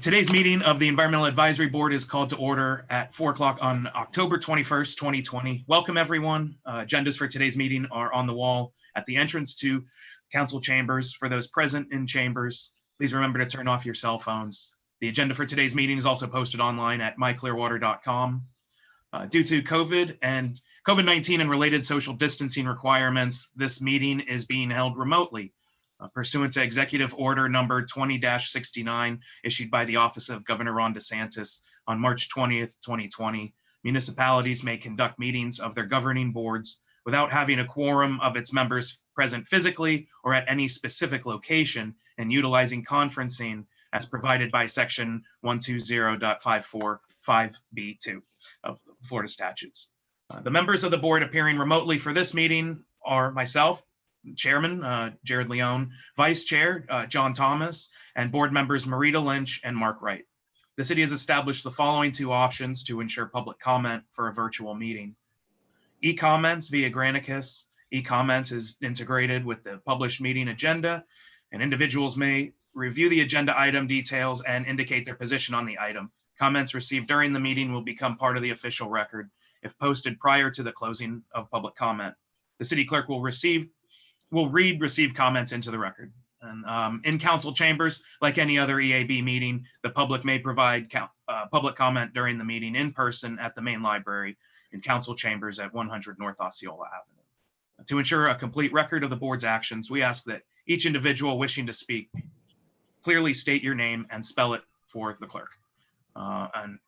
Today's meeting of the Environmental Advisory Board is called to order at 4 o'clock on October 21st, 2020. Welcome, everyone. Agendas for today's meeting are on the wall at the entrance to council chambers. For those present in chambers, please remember to turn off your cell phones. The agenda for today's meeting is also posted online at myclearwater.com. Due to COVID-19 and related social distancing requirements, this meeting is being held remotely. Pursuant to Executive Order number 20-69 issued by the Office of Governor Ron DeSantis on March 20th, 2020, municipalities may conduct meetings of their governing boards without having a quorum of its members present physically or at any specific location and utilizing conferencing as provided by section 120.545B2 of Florida statutes. The members of the board appearing remotely for this meeting are myself, Chairman Jared Leone, Vice Chair John Thomas, and board members Marita Lynch and Mark Wright. The city has established the following two options to ensure public comment for a virtual meeting. E-comments via Granicus. E-comments is integrated with the published meeting agenda, and individuals may review the agenda item details and indicate their position on the item. Comments received during the meeting will become part of the official record if posted prior to the closing of public comment. The city clerk will read received comments into the record. And in council chambers, like any other EAB meeting, the public may provide public comment during the meeting in person at the main library in council chambers at 100 North Osceola Avenue. To ensure a complete record of the board's actions, we ask that each individual wishing to speak clearly state your name and spell it for the clerk. And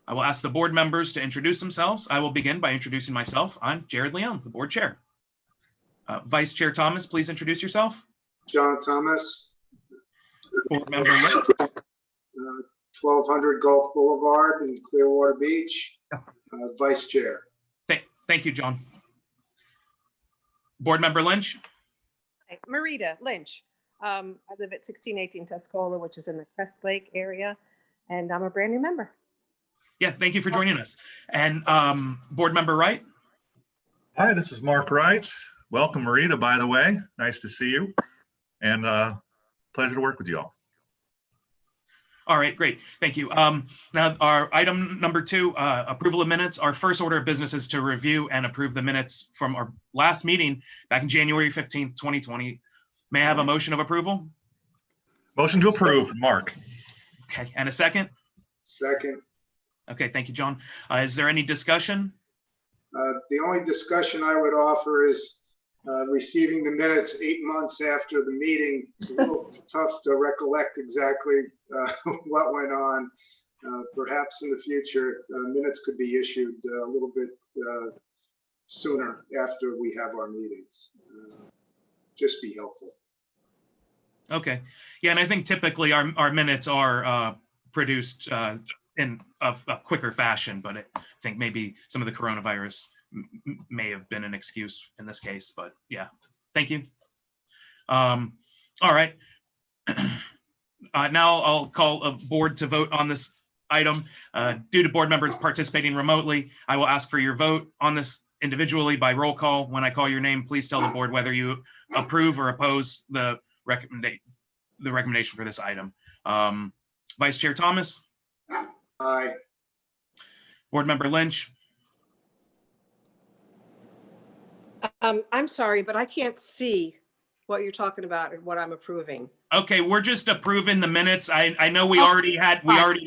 I will ask the board members to introduce themselves. I will begin by introducing myself. I'm Jared Leone, the board chair. Vice Chair Thomas, please introduce yourself. John Thomas. Board member 1200 Gulf Boulevard in Clearwater Beach, Vice Chair. Thank you, John. Board member Lynch. Hi, Marita Lynch. I live at 1618 Tuscola, which is in the Crest Lake area, and I'm a brand new member. Yeah, thank you for joining us. And board member Wright. Hi, this is Mark Wright. Welcome, Marita, by the way. Nice to see you, and pleasure to work with you all. All right, great. Thank you. Now, our item number 2, approval of minutes. Our first order of business is to review and approve the minutes from our last meeting back in January 15th, 2020. May I have a motion of approval? Motion to approve, Mark. Okay, and a second? Second. Okay, thank you, John. Is there any discussion? The only discussion I would offer is receiving the minutes 8 months after the meeting. A little tough to recollect exactly what went on. Perhaps in the future, minutes could be issued a little bit sooner after we have our meetings. Just be helpful. Okay. Yeah, and I think typically our minutes are produced in a quicker fashion, but I think maybe some of the coronavirus may have been an excuse in this case, but yeah, thank you. All right. Now I'll call a board to vote on this item. Due to board members participating remotely, I will ask for your vote on this individually by roll call. When I call your name, please tell the board whether you approve or oppose the recommendation for this item. Vice Chair Thomas? Aye. Board member Lynch? I'm sorry, but I can't see what you're talking about and what I'm approving. Okay, we're just approving the minutes. I know we already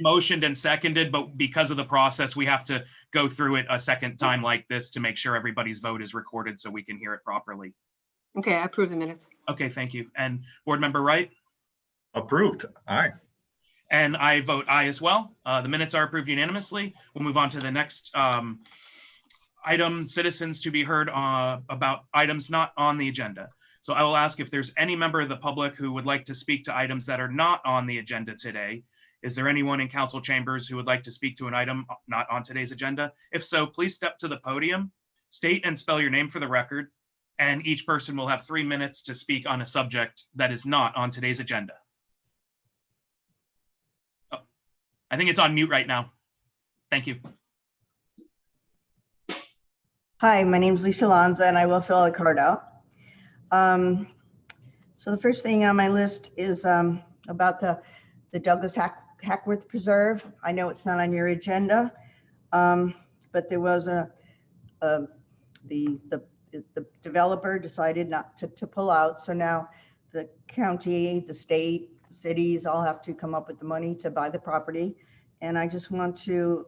motioned and seconded, but because of the process, we have to go through it a second time like this to make sure everybody's vote is recorded so we can hear it properly. Okay, I approve the minutes. Okay, thank you. And board member Wright? Approved. Aye. And I vote aye as well. The minutes are approved unanimously. We'll move on to the next item, citizens to be heard about items not on the agenda. So I will ask if there's any member of the public who would like to speak to items that are not on the agenda today. Is there anyone in council chambers who would like to speak to an item not on today's agenda? If so, please step to the podium, state and spell your name for the record, and each person will have 3 minutes to speak on a subject that is not on today's agenda. Oh, I think it's on mute right now. Thank you. Hi, my name is Lisa Lanza, and I will fill a card out. So the first thing on my list is about the Douglas Hackworth Preserve. I know it's not on your agenda, but there was the developer decided not to pull out. So now the county, the state, cities all have to come up with the money to buy the property. And I just want to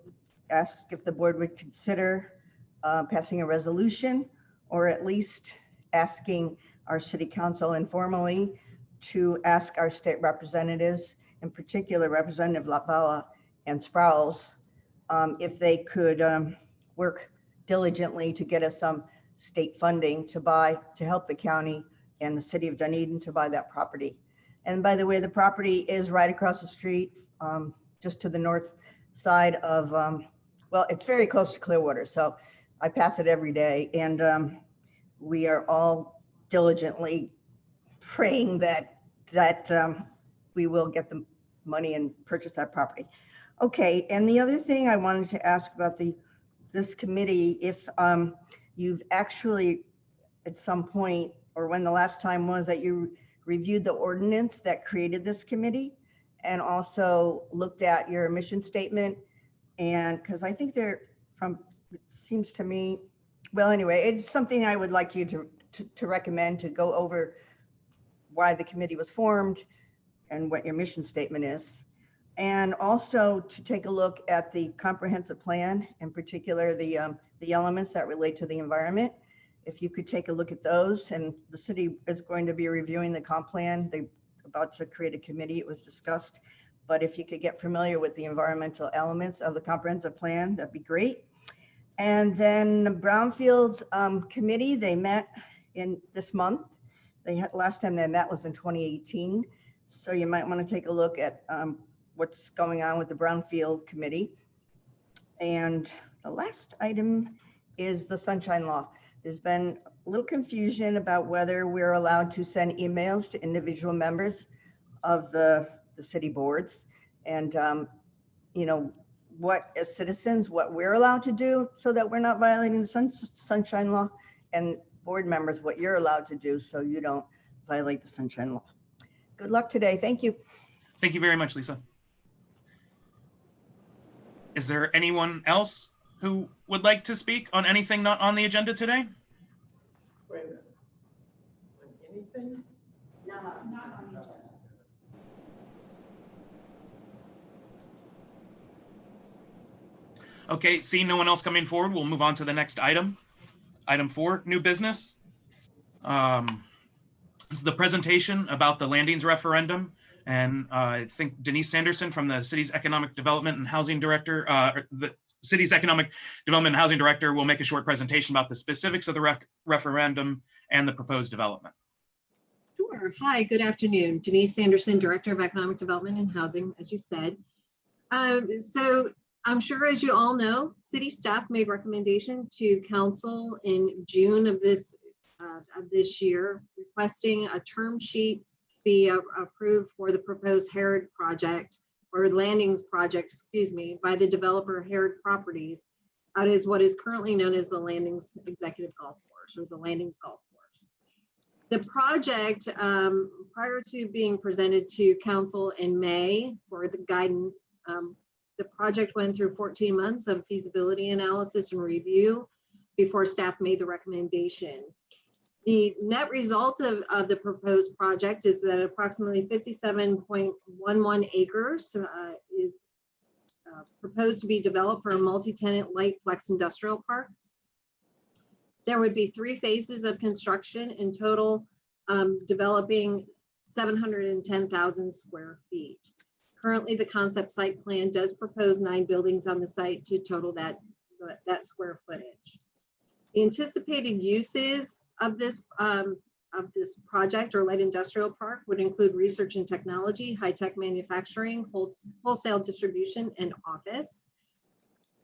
ask if the board would consider passing a resolution, or at least asking our city council informally to ask our state representatives, in particular Representative Latvala and Sprouse, if they could work diligently to get us some state funding to help the county and the city of Dunedin to buy that property. And by the way, the property is right across the street, just to the north side of, well, it's very close to Clearwater, so I pass it every day. And we are all diligently praying that we will get the money and purchase that property. Okay, and the other thing I wanted to ask about this committee, if you've actually at some point, or when the last time was that you reviewed the ordinance that created this committee, and also looked at your mission statement. And because I think it seems to me, well, anyway, it's something I would like you to recommend, to go over why the committee was formed and what your mission statement is. And also to take a look at the comprehensive plan, in particular, the elements that relate to the environment. If you could take a look at those, and the city is going to be reviewing the comp plan. They're about to create a committee, it was discussed. But if you could get familiar with the environmental elements of the comprehensive plan, that'd be great. And then the Brownfields committee, they met in this month. Last time they met was in 2018. So you might want to take a look at what's going on with the Brownfield committee. And the last item is the sunshine law. There's been a little confusion about whether we're allowed to send emails to individual members of the city boards, and you know, what as citizens, what we're allowed to do so that we're not violating the sunshine law, and board members, what you're allowed to do so you don't violate the sunshine law. Good luck today. Thank you. Thank you very much, Lisa. Is there anyone else who would like to speak on anything not on the agenda today? Wait a minute. Anything? Not on the agenda. Okay, seeing no one else coming forward, we'll move on to the next item. Item 4, new business. This is the presentation about the landings referendum. And I think Denise Sanderson from the city's economic development and housing director, the city's economic development and housing director will make a short presentation about the specifics of the referendum and the proposed development. Sure. Hi, good afternoon. Denise Sanderson, Director of Economic Development and Housing, as you said. So I'm sure, as you all know, city staff made recommendation to council in June of this year, requesting a term sheet be approved for the proposed Herod project, or landings project, excuse me, by the developer Herod Properties out is what is currently known as the Landings Executive Golf Course, or the Landings Golf Course. The project, prior to being presented to council in May for the guidance, the project went through 14 months of feasibility analysis and review before staff made the recommendation. The net result of the proposed project is that approximately 57.11 acres is proposed to be developed for a multi-tenant light flex industrial park. There would be 3 phases of construction in total, developing 710,000 square feet. Currently, the concept site plan does propose 9 buildings on the site to total that square footage. The anticipated uses of this project or light industrial park would include research and technology, high-tech manufacturing, wholesale distribution, and office.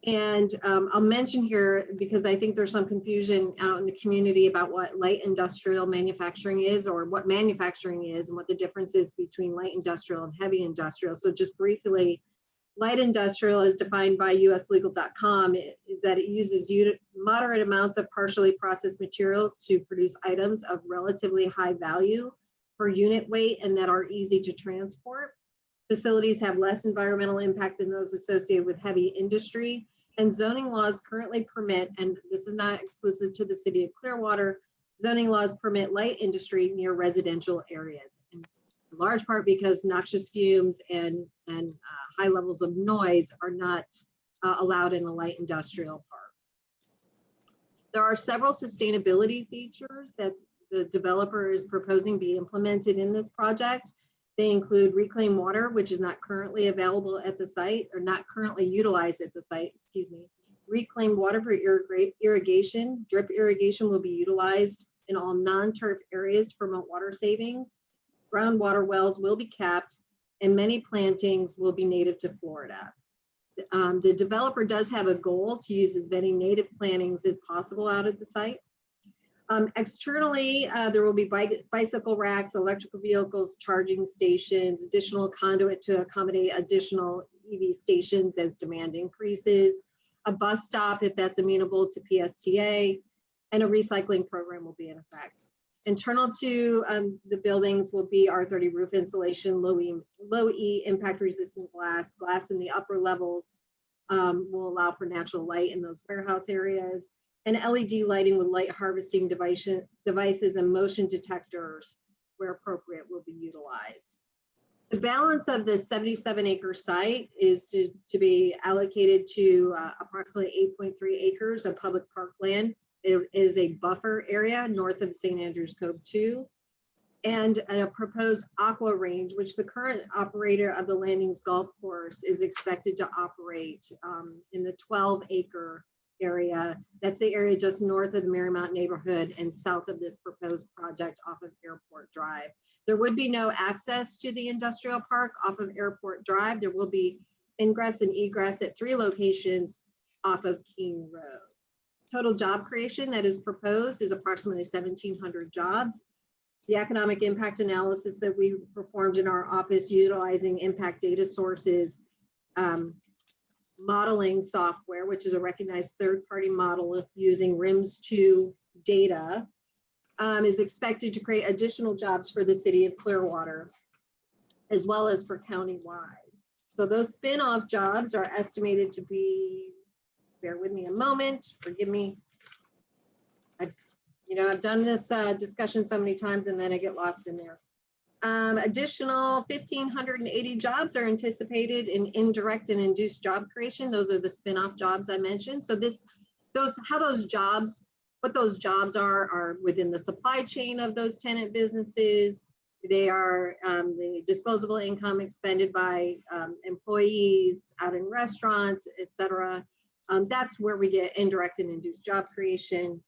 And I'll mention here, because I think there's some confusion out in the community about what light industrial manufacturing is, or what manufacturing is, and what the difference is between light industrial and heavy industrial. So just briefly, light industrial is defined by uslegal.com is that it uses moderate amounts of partially processed materials to produce items of relatively high value per unit weight and that are easy to transport. Facilities have less environmental impact than those associated with heavy industry. And zoning laws currently permit, and this is not exclusive to the city of Clearwater, zoning laws permit light industry near residential areas. In large part because noxious fumes and high levels of noise are not allowed in a light industrial park. There are several sustainability features that the developer is proposing be implemented in this project. They include reclaimed water, which is not currently available at the site or not currently utilized at the site, excuse me. Reclaimed water for irrigation. Drip irrigation will be utilized in all non-turf areas to promote water savings. Groundwater wells will be capped and many plantings will be native to Florida. The developer does have a goal to use as many native plantings as possible out at the site. Externally, there will be bicycle racks, electrical vehicles, charging stations, additional conduit to accommodate additional EV stations as demand increases, a bus stop if that's amenable to PSTA, and a recycling program will be in effect. Internal to the buildings will be R30 roof insulation, low E impact resistant glass in the upper levels will allow for natural light in those warehouse areas. And LED lighting with light harvesting devices and motion detectors where appropriate will be utilized. The balance of this 77-acre site is to be allocated to approximately 8.3 acres of public park land. It is a buffer area north of St. Andrews Cove 2 and a proposed aqua range, which the current operator of the Landings Golf Course is expected to operate in the 12-acre area. That's the area just north of the Marymount neighborhood and south of this proposed project off of Airport Drive. There would be no access to the industrial park off of Airport Drive. There will be ingress and egress at 3 locations off of Keene Road. Total job creation that is proposed is approximately 1,700 jobs. The economic impact analysis that we performed in our office utilizing impact data sources, modeling software, which is a recognized third-party model using RIMS2 data, is expected to create additional jobs for the city of Clearwater, as well as for countywide. So those spin-off jobs are estimated to be, bear with me a moment, forgive me. I've done this discussion so many times and then I get lost in there. Additional 1,580 jobs are anticipated in indirect and induced job creation. Those are the spin-off jobs I mentioned. So what those jobs are within the supply chain of those tenant businesses. They are the disposable income expended by employees out in restaurants, et cetera. That's where we get indirect and induced job creation.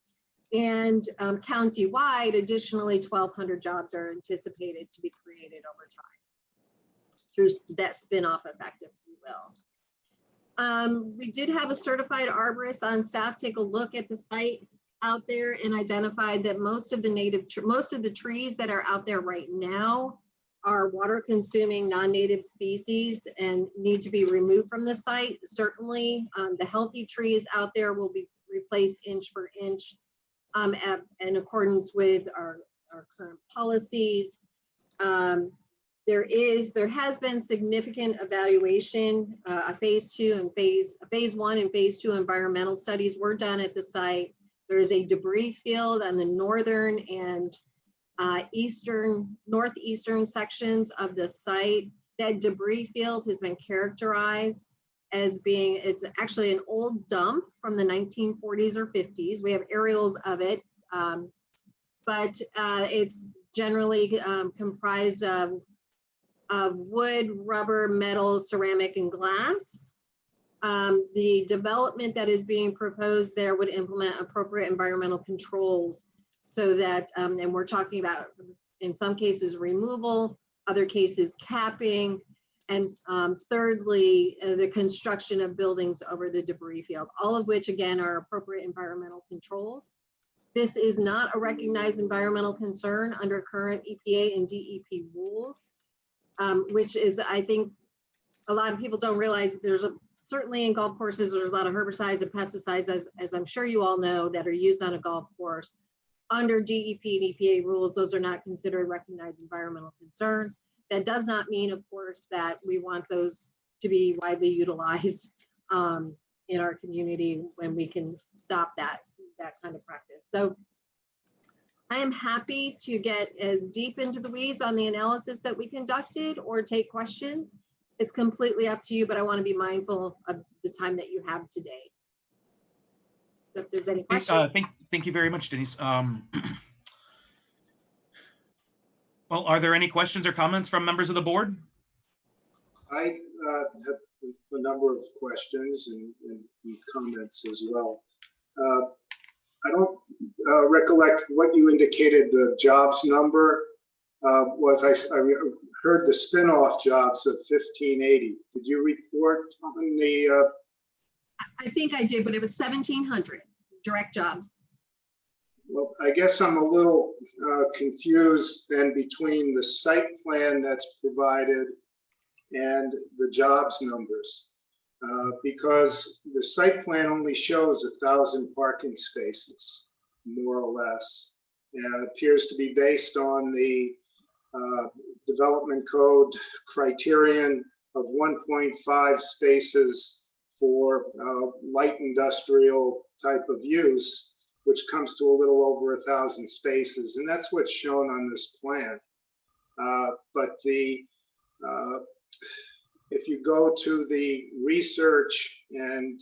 And countywide, additionally, 1,200 jobs are anticipated to be created over time through that spin-off effect, if you will. We did have a certified arborist on staff take a look at the site out there and identified that most of the trees that are out there right now are water-consuming non-native species and need to be removed from the site. Certainly, the healthy trees out there will be replaced inch for inch in accordance with our current policies. There has been significant evaluation, phase 1 and phase 2 environmental studies were done at the site. There is a debris field on the northern and northeastern sections of the site. That debris field has been characterized as being, it's actually an old dump from the 1940s or 50s. We have aerials of it, but it's generally comprised of wood, rubber, metal, ceramic, and glass. The development that is being proposed there would implement appropriate environmental controls so that, and we're talking about, in some cases, removal, other cases, capping, and thirdly, the construction of buildings over the debris field, all of which, again, are appropriate environmental controls. This is not a recognized environmental concern under current EPA and DEP rules, which is, I think, a lot of people don't realize certainly in golf courses, there's a lot of herbicides and pesticides, as I'm sure you all know, that are used on a golf course. Under DEP and EPA rules, those are not considered recognized environmental concerns. That does not mean, of course, that we want those to be widely utilized in our community when we can stop that kind of practice. So I am happy to get as deep into the weeds on the analysis that we conducted or take questions. It's completely up to you, but I want to be mindful of the time that you have today. So if there's any questions. Thank you very much, Denise. Well, are there any questions or comments from members of the board? I have a number of questions and comments as well. I don't recollect what you indicated the jobs number was. I heard the spin-off jobs of 1580. Did you report on the? I think I did, but it was 1,700 direct jobs. Well, I guess I'm a little confused then between the site plan that's provided and the jobs numbers. Because the site plan only shows 1,000 parking spaces, more or less. And it appears to be based on the development code criterion of 1.5 spaces for light industrial type of use, which comes to a little over 1,000 spaces. And that's what's shown on this plan. But if you go to the research and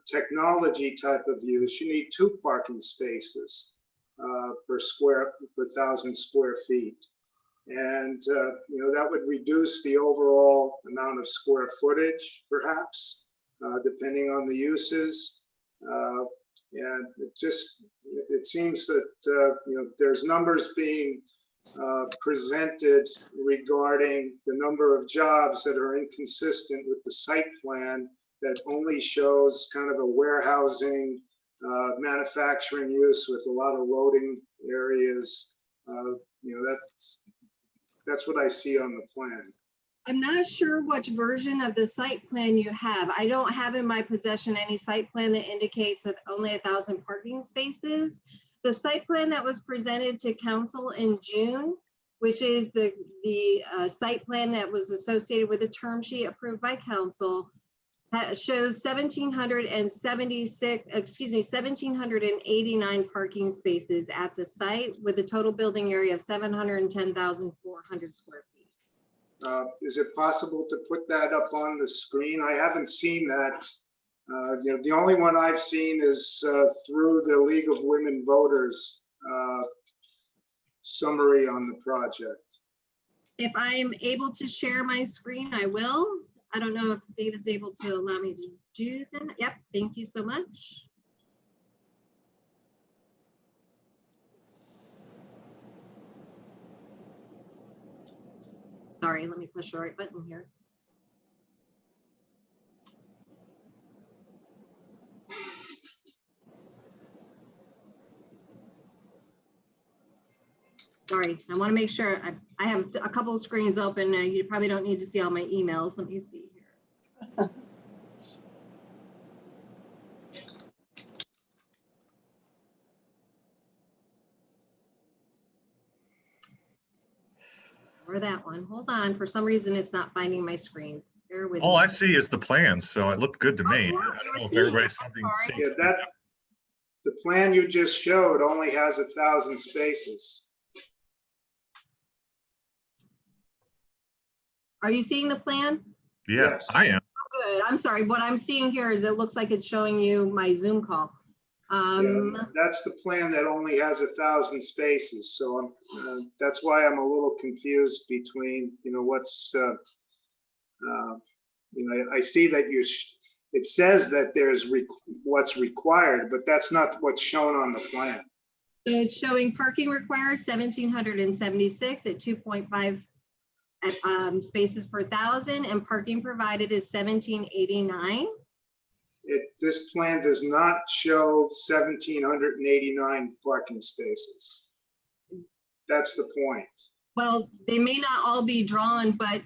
technology type of use, you need 2 parking spaces per 1,000 square feet. And that would reduce the overall amount of square footage, perhaps, depending on the uses. And it seems that there's numbers being presented regarding the number of jobs that are inconsistent with the site plan that only shows kind of a warehousing, manufacturing use with a lot of loading areas. That's what I see on the plan. I'm not sure which version of the site plan you have. I don't have in my possession any site plan that indicates that only 1,000 parking spaces. The site plan that was presented to council in June, which is the site plan that was associated with the term sheet approved by council, shows 1,789 parking spaces at the site with a total building area of 710,400 square feet. Is it possible to put that up on the screen? I haven't seen that. The only one I've seen is through the League of Women Voters summary on the project. If I'm able to share my screen, I will. I don't know if David's able to allow me to do that. Yep, thank you so much. Sorry, let me push the right button here. Sorry, I want to make sure I have a couple of screens open. You probably don't need to see all my emails. Let me see here. Or that one. Hold on. For some reason, it's not finding my screen. Bear with All me. I see is the plans, so it looked good to me. yeah, I you were don't know if seeing everybody's it. I'm something. sorry. seems to be The plan you just showed only has 1,000 spaces. Are you seeing the plan? Yeah, Yes. I am. Oh, good. I'm sorry. What I'm seeing here is it looks like it's showing you my Zoom call. That's the plan that only has 1,000 spaces. So that's why I'm a little confused between, what's, I see that it says that there's what's required, but that's not what's shown on the plan. So it's showing parking required 1,776 at 2.5 spaces per 1,000, and parking provided is 1,789. This plan does not show 1,789 parking spaces. That's the point. Well, they may not all be drawn, but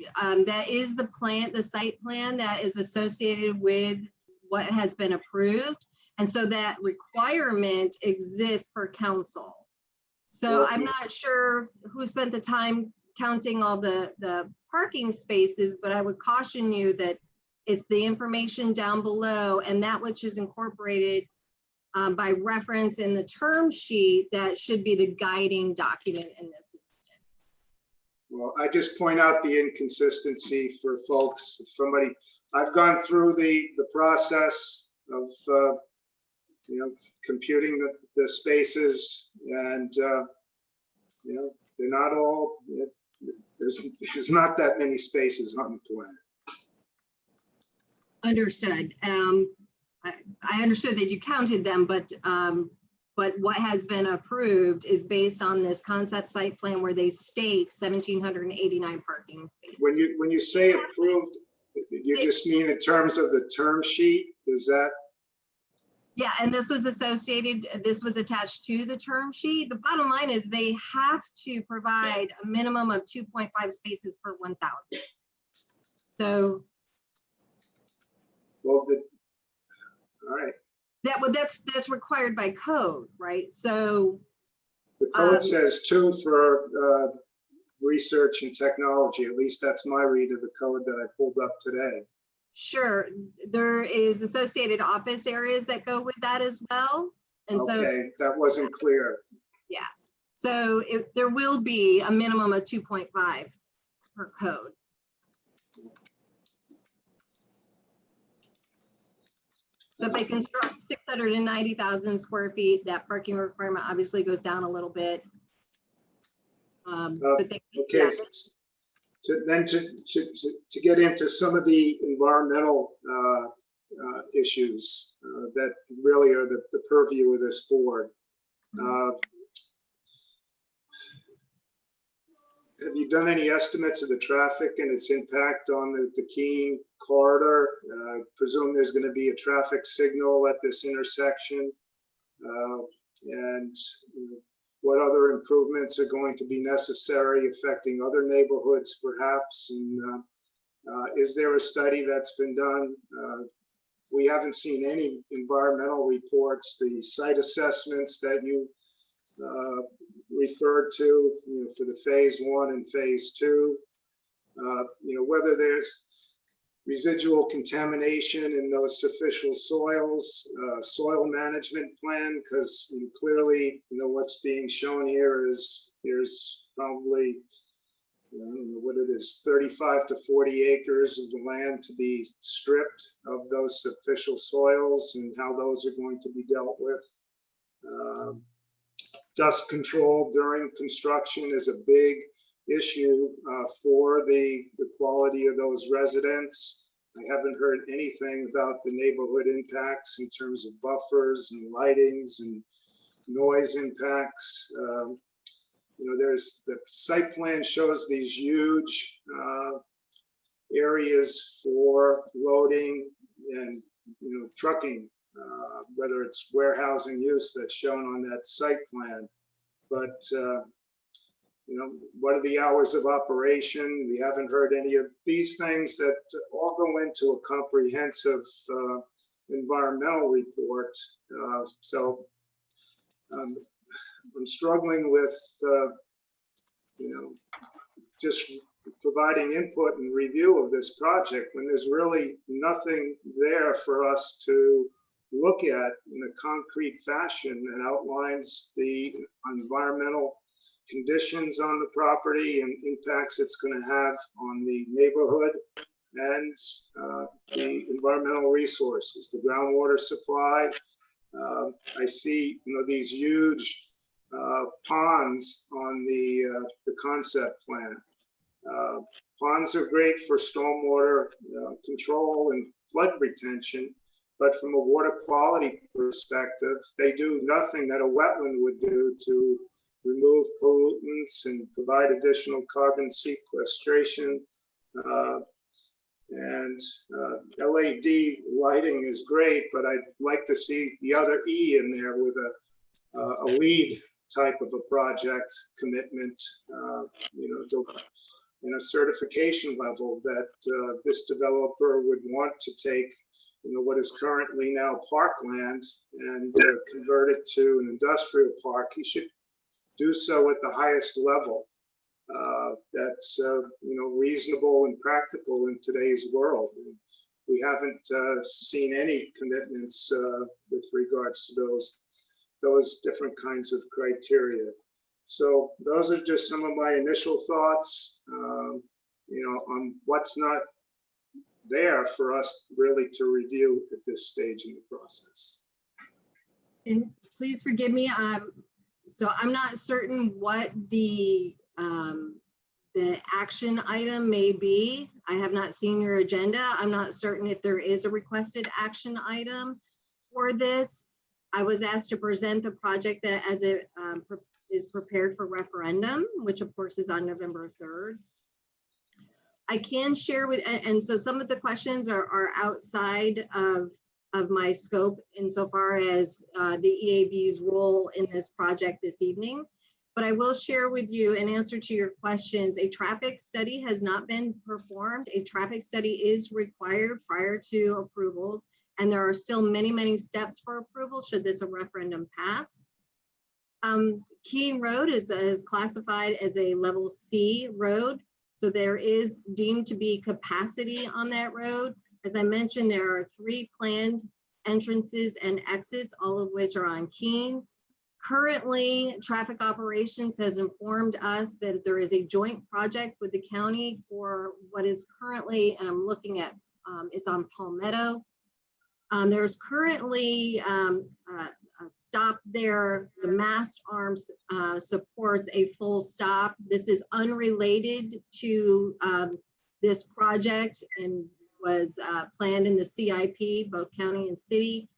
that is the plan, the site plan that is associated with what has been approved. And so that requirement exists per council. So I'm not sure who spent the time counting all the parking spaces, but I would caution you that it's the information down below and that which is incorporated by reference in the term sheet that should be the guiding document in this instance. Well, I just point out the inconsistency for folks. If somebody, I've gone through the process of, computing the spaces, and, they're not all, there's not that many spaces on the planet. Understood. I understood that you counted them, but what has been approved is based on this concept site plan where they state 1,789 parking spaces. When you say approved, you just mean in terms of the term sheet? Is that? Yeah, and this was attached to the term sheet. The bottom line is they have to provide a minimum of 2.5 spaces per 1,000. So. Well, all right. That's required by code, right? So. The code says 2 for research and technology. At least that's my read of the code that I pulled up today. Sure, there is associated office areas that go with that as well. And okay, that wasn't clear. Yeah, so there will be a minimum of 2.5 per code. So if they construct 690,000 square feet, that parking requirement obviously goes down a little bit. But they, okay, yeah. To get into some of the environmental issues that really are the purview of this board. Have you done any estimates of the traffic and its impact on the Keene corridor? Presume there's going to be a traffic signal at this intersection, and what other improvements are going to be necessary affecting other neighborhoods perhaps? And is there a study that's been done? We haven't seen any environmental reports. The site assessments that you referred to, for the phase 1 and phase 2, whether there's residual contamination in those sufficient soils, soil management plan, because clearly, what's being shown here is there's probably, what it is, 35 to 40 acres of the land to be stripped of those sufficient soils, and how those are going to be dealt with. Dust control during construction is a big issue for the quality of those residents. I haven't heard anything about the neighborhood impacts in terms of buffers and lightings and noise impacts. There's the site plan shows these huge areas for loading and trucking, whether it's warehousing use that's shown on that site plan. But what are the hours of operation? We haven't heard any of these things that all go into a comprehensive environmental report. So I'm struggling with, just providing input and review of this project when there's really nothing there for us to look at in a concrete fashion that outlines the environmental conditions on the property and impacts it's going to have on the neighborhood and the environmental resources, the groundwater supply. I see, these huge ponds on the concept plan. Ponds are great for stormwater control and flood retention, but from a water quality perspective, they do nothing that a wetland would do to remove pollutants and provide additional carbon sequestration. And LED lighting is great, but I'd like to see the other E in there with a lead type of a project commitment, in a certification level that this developer would want to take, what is currently now parkland and convert it to an industrial park. He should do so at the highest level. that's reasonable and practical in today's world. And we haven't seen any commitments with regards to those different kinds of criteria. So those are just some of my initial thoughts, on what's not there for us really to review at this stage in the process. And please forgive me. So I'm not certain what the action item may be. I have not seen your agenda. I'm not certain if there is a requested action item for this. I was asked to present the project that as it is prepared for referendum, which of course is on November 3rd. I can share with, and so some of the questions are outside of my scope insofar as the EAB's role in this project this evening. But I will share with you in answer to your questions, a traffic study has not been performed. A traffic study is required prior to approvals, and there are still many, many steps for approval should this a referendum pass. Keene Road is classified as a level C road. So there is deemed to be capacity on that road. As I mentioned, there are 3 planned entrances and exits, all of which are on Keene. Currently, traffic operations has informed us that there is a joint project with the county for what is currently, and I'm looking at, it's on Palmetto. There's currently a stop there. The mast arms supports a full stop. This is unrelated to this project and was planned in the CIP, both county and city,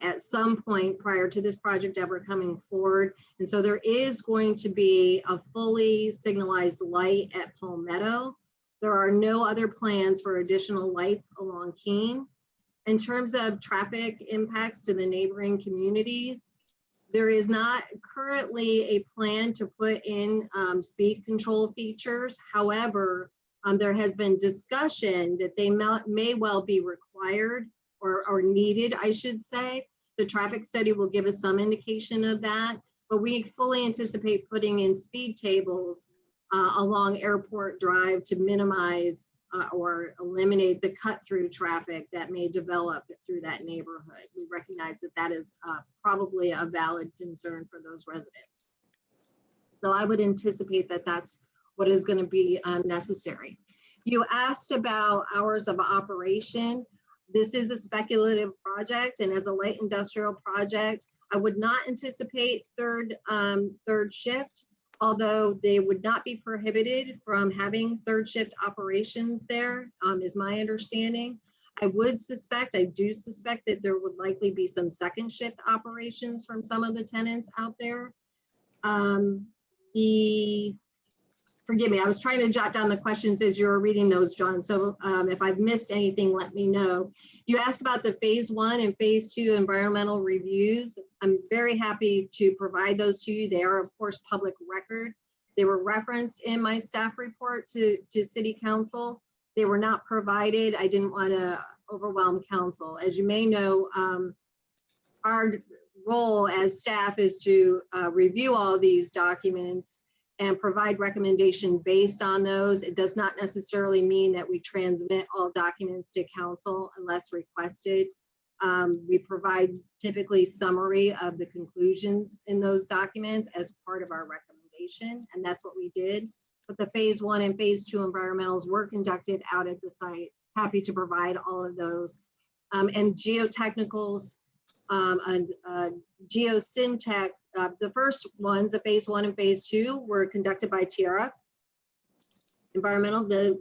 at some point prior to this project ever coming forward. And so there is going to be a fully signalized light at Palmetto. There are no other plans for additional lights along Keene. In terms of traffic impacts to the neighboring communities, there is not currently a plan to put in speed control features. However, there has been discussion that they may well be required or needed, I should say. The traffic study will give us some indication of that, but we fully anticipate putting in speed tables along Airport Drive to minimize or eliminate the cut-through traffic that may develop through that neighborhood. We recognize that that is probably a valid concern for those residents. So I would anticipate that that's what is going to be necessary. You asked about hours of operation. This is a speculative project, and as a light industrial project, I would not anticipate third shift, although they would not be prohibited from having third shift operations there, is my understanding. I do suspect that there would likely be some second shift operations from some of the tenants out there. Forgive me, I was trying to jot down the questions as you were reading those, John. So if I've missed anything, let me know. You asked about the phase 1 and phase 2 environmental reviews. I'm very happy to provide those to you. They are, of course, public record. They were referenced in my staff report to City Council. They were not provided. I didn't want to overwhelm council. As you may know, our role as staff is to review all these documents and provide recommendation based on those. It does not necessarily mean that we transmit all documents to council unless requested. We provide typically summary of the conclusions in those documents as part of our recommendation, and that's what we did. But the phase 1 and phase 2 environmentals were conducted out at the site. Happy to provide all of those. And geotechnicals and geosyntech, the first ones, the phase 1 and phase 2, were conducted by Tierra Environmental. The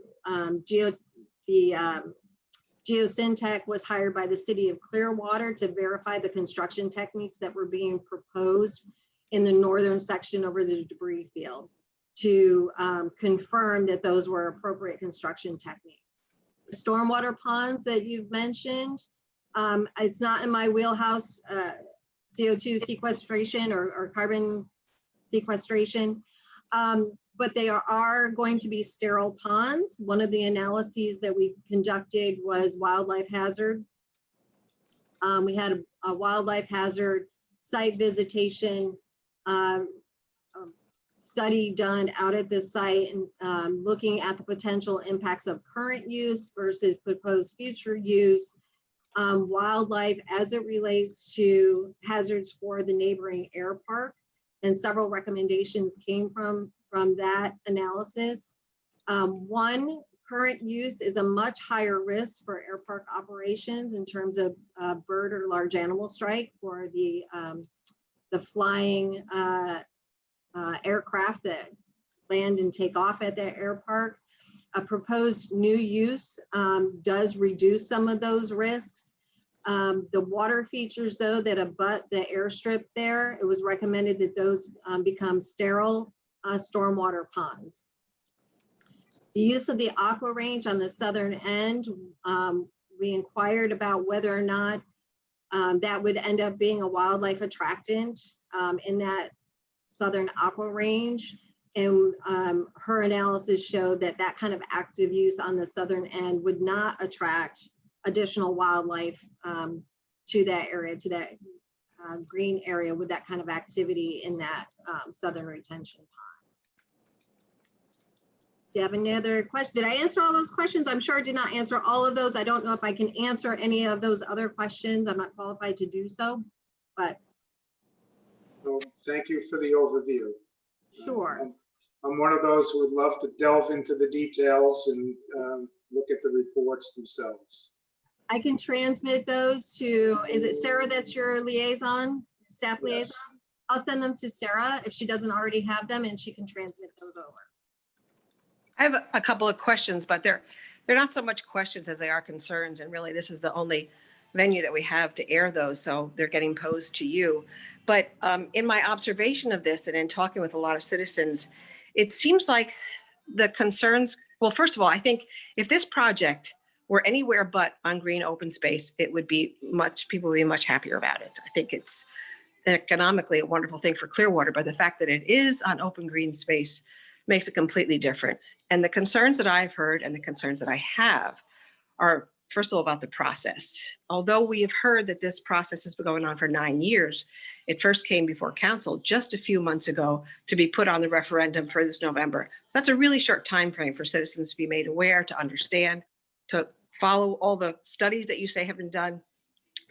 geosyntech was hired by the city of Clearwater to verify the construction techniques that were being proposed in the northern section over the debris field to confirm that those were appropriate construction techniques. The stormwater ponds that you've mentioned, it's not in my wheelhouse, CO2 sequestration or carbon sequestration, but they are going to be sterile ponds. One of the analyses that we conducted was wildlife hazard. We had a wildlife hazard site visitation study done out at this site and looking at the potential impacts of current use versus proposed future use, wildlife as it relates to hazards for the neighboring air park. And several recommendations came from that analysis. One, current use is a much higher risk for air park operations in terms of bird or large animal strike for the flying aircraft that land and take off at the air park. A proposed new use does reduce some of those risks. The water features, though, that abut the airstrip there, it was recommended that those become sterile stormwater ponds. The use of the aqua range on the southern end, we inquired about whether or not that would end up being a wildlife attractant in that southern aqua range. And her analysis showed that that kind of active use on the southern end would not attract additional wildlife to that area, to that green area with that kind of activity in that southern retention pond. Do you have any other questions? Did I answer all those questions? I'm sure I did not answer all of those. I don't know if I can answer any of those other questions. I'm not qualified to do so, but. Well, thank you for the overview. Sure. I'm one of those who would love to delve into the details and look at the reports themselves. I can transmit those to, is it Sarah that's your liaison, staff Yes. liaison? I'll send them to Sarah if she doesn't already have them, and she can transmit those over. I have a couple of questions, but they're not so much questions as they are concerns. And really, this is the only venue that we have to air those. So they're getting posed to you. But in my observation of this and in talking with a lot of citizens, it seems like the concerns, well, first of all, I think if this project were anywhere but on green open space, it would be people would be much happier about it. I think it's economically a wonderful thing for Clearwater, but the fact that it is on open green space makes it completely different. And the concerns that I've heard and the concerns that I have are, first of all, about the process. Although we have heard that this process has been going on for 9 years, it first came before council just a few months ago to be put on the referendum for this November. So that's a really short time frame for citizens to be made aware, to understand, to follow all the studies that you say have been done.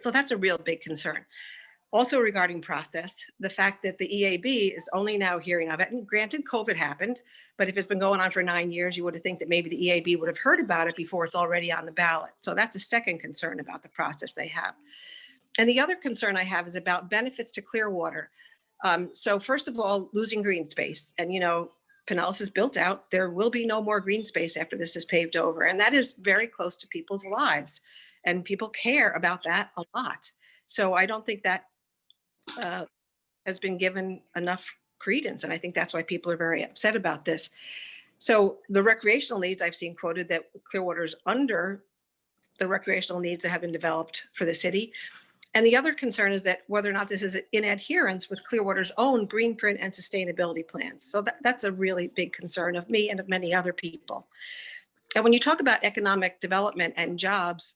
So that's a real big concern. Also regarding process, the fact that the EAB is only now hearing of it, and granted COVID happened, but if it's been going on for 9 years, you would think that maybe the EAB would have heard about it before it's already on the ballot. So that's a second concern about the process they have. And the other concern I have is about benefits to Clearwater. So first of all, losing green space. And Pinellas is built out. There will be no more green space after this is paved over. And that is very close to people's lives. And people care about that a lot. So I don't think that has been given enough credence. And I think that's why people are very upset about this. So the recreational needs, I've seen quoted that Clearwater's under the recreational needs that have been developed for the city. And the other concern is that whether or not this is in adherence with Clearwater's own green print and sustainability plans. So that's a really big concern of me and of many other people. And when you talk about economic development and jobs,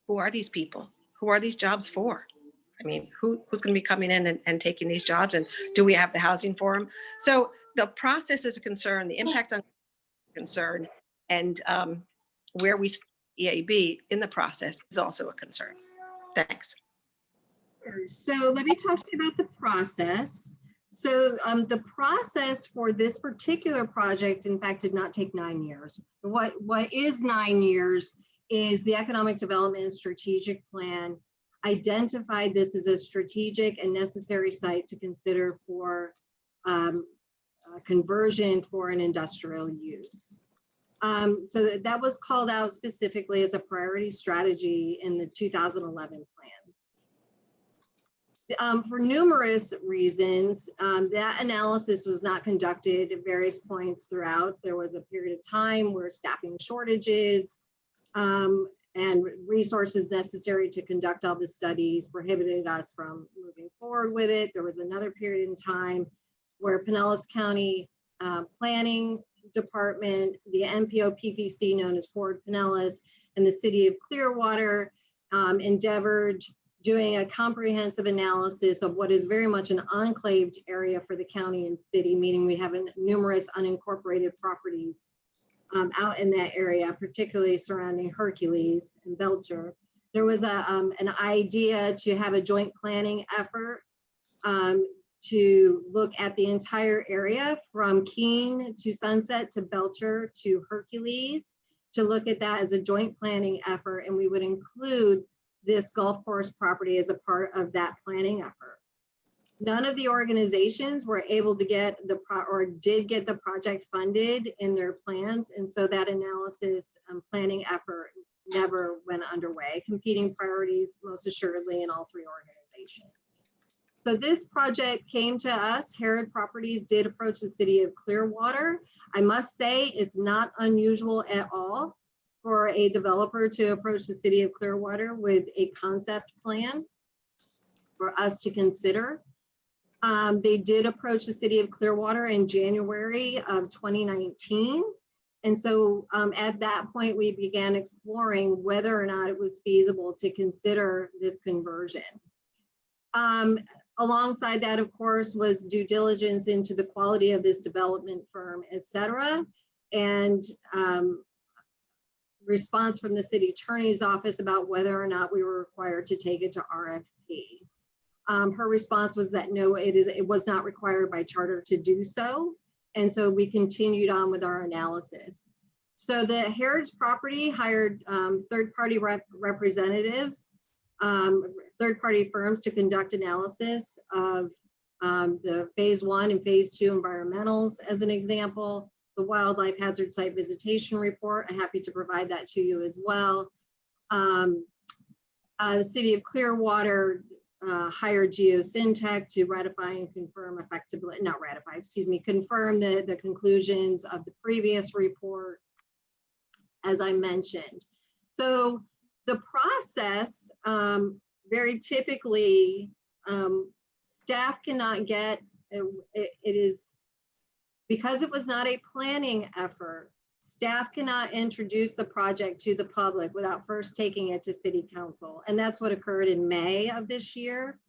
who are these people? Who are these jobs for? I mean, who's going to be coming in and taking these jobs, and do we have the housing for them? So the process is a concern, the impact on concern, and where we EAB in the process is also a concern. Thanks. So let me talk to you about the process. So the process for this particular project, in fact, did not take 9 years. What is 9 years is the Economic Development and Strategic Plan identified this as a strategic and necessary site to consider for conversion for an industrial use. So that was called out specifically as a priority strategy in the 2011 plan. For numerous reasons, that analysis was not conducted at various points throughout. There was a period of time where staffing shortages and resources necessary to conduct all the studies prohibited us from moving forward with it. There was another period in time where Pinellas County Planning Department, the MPO PPC known as Forward Pinellas, and the City of Clearwater endeavored doing a comprehensive analysis of what is very much an enclaved area for the county and city, meaning we have numerous unincorporated properties out in that area, particularly surrounding Hercules and Belcher. There was an idea to have a joint planning effort to look at the entire area from Keene to Sunset to Belcher to Hercules, to look at that as a joint planning effort, and we would include this golf course property as a part of that planning effort. None of the organizations were able to get did get the project funded in their plans, and so that analysis planning effort never went underway. Competing priorities most assuredly in all three organizations. So this project came to us. Herod Properties did approach the city of Clearwater. I must say it's not unusual at all for a developer to approach the city of Clearwater with a concept plan for us to consider. They did approach the city of Clearwater in January of 2019. And so at that point, we began exploring whether or not it was feasible to consider this conversion. Alongside that, of course, was due diligence into the quality of this development firm, et cetera, and response from the city attorney's office about whether or not we were required to take it to RFP. Her response was that no, it was not required by charter to do so. And so we continued on with our analysis. So the Heritage Property hired third-party representatives, third-party firms to conduct analysis of the phase 1 and phase 2 environmentals, as an example. The wildlife hazard site visitation report, I'm happy to provide that to you as well. The city of Clearwater hired Geosyntec to ratify and confirm effectively, not ratify, excuse me, confirm the conclusions of the previous report, as I mentioned. So the process, very typically, staff cannot get, it is, because it was not a planning effort, staff cannot introduce the project to the public without first taking it to city council. And that's what occurred in May of this year.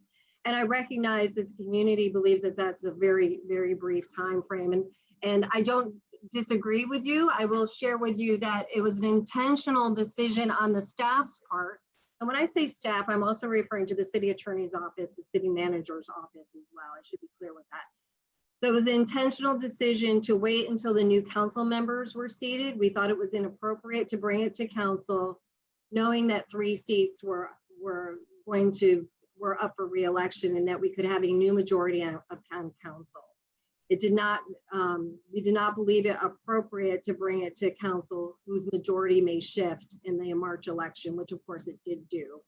And I recognize that the community believes that that's a very, very brief time frame. And I don't disagree with you. I will share with you that it was an intentional decision on the staff's part. And when I say staff, I'm also referring to the city attorney's office, the city manager's office as well. I should be clear with that. So it was an intentional decision to wait until the new council members were seated. We thought it was inappropriate to bring it to council, knowing that 3 seats were up for re-election and that we could have a new majority of council. It did not, we did not believe it appropriate to bring it to council whose majority may shift in the March election, which of course it did do.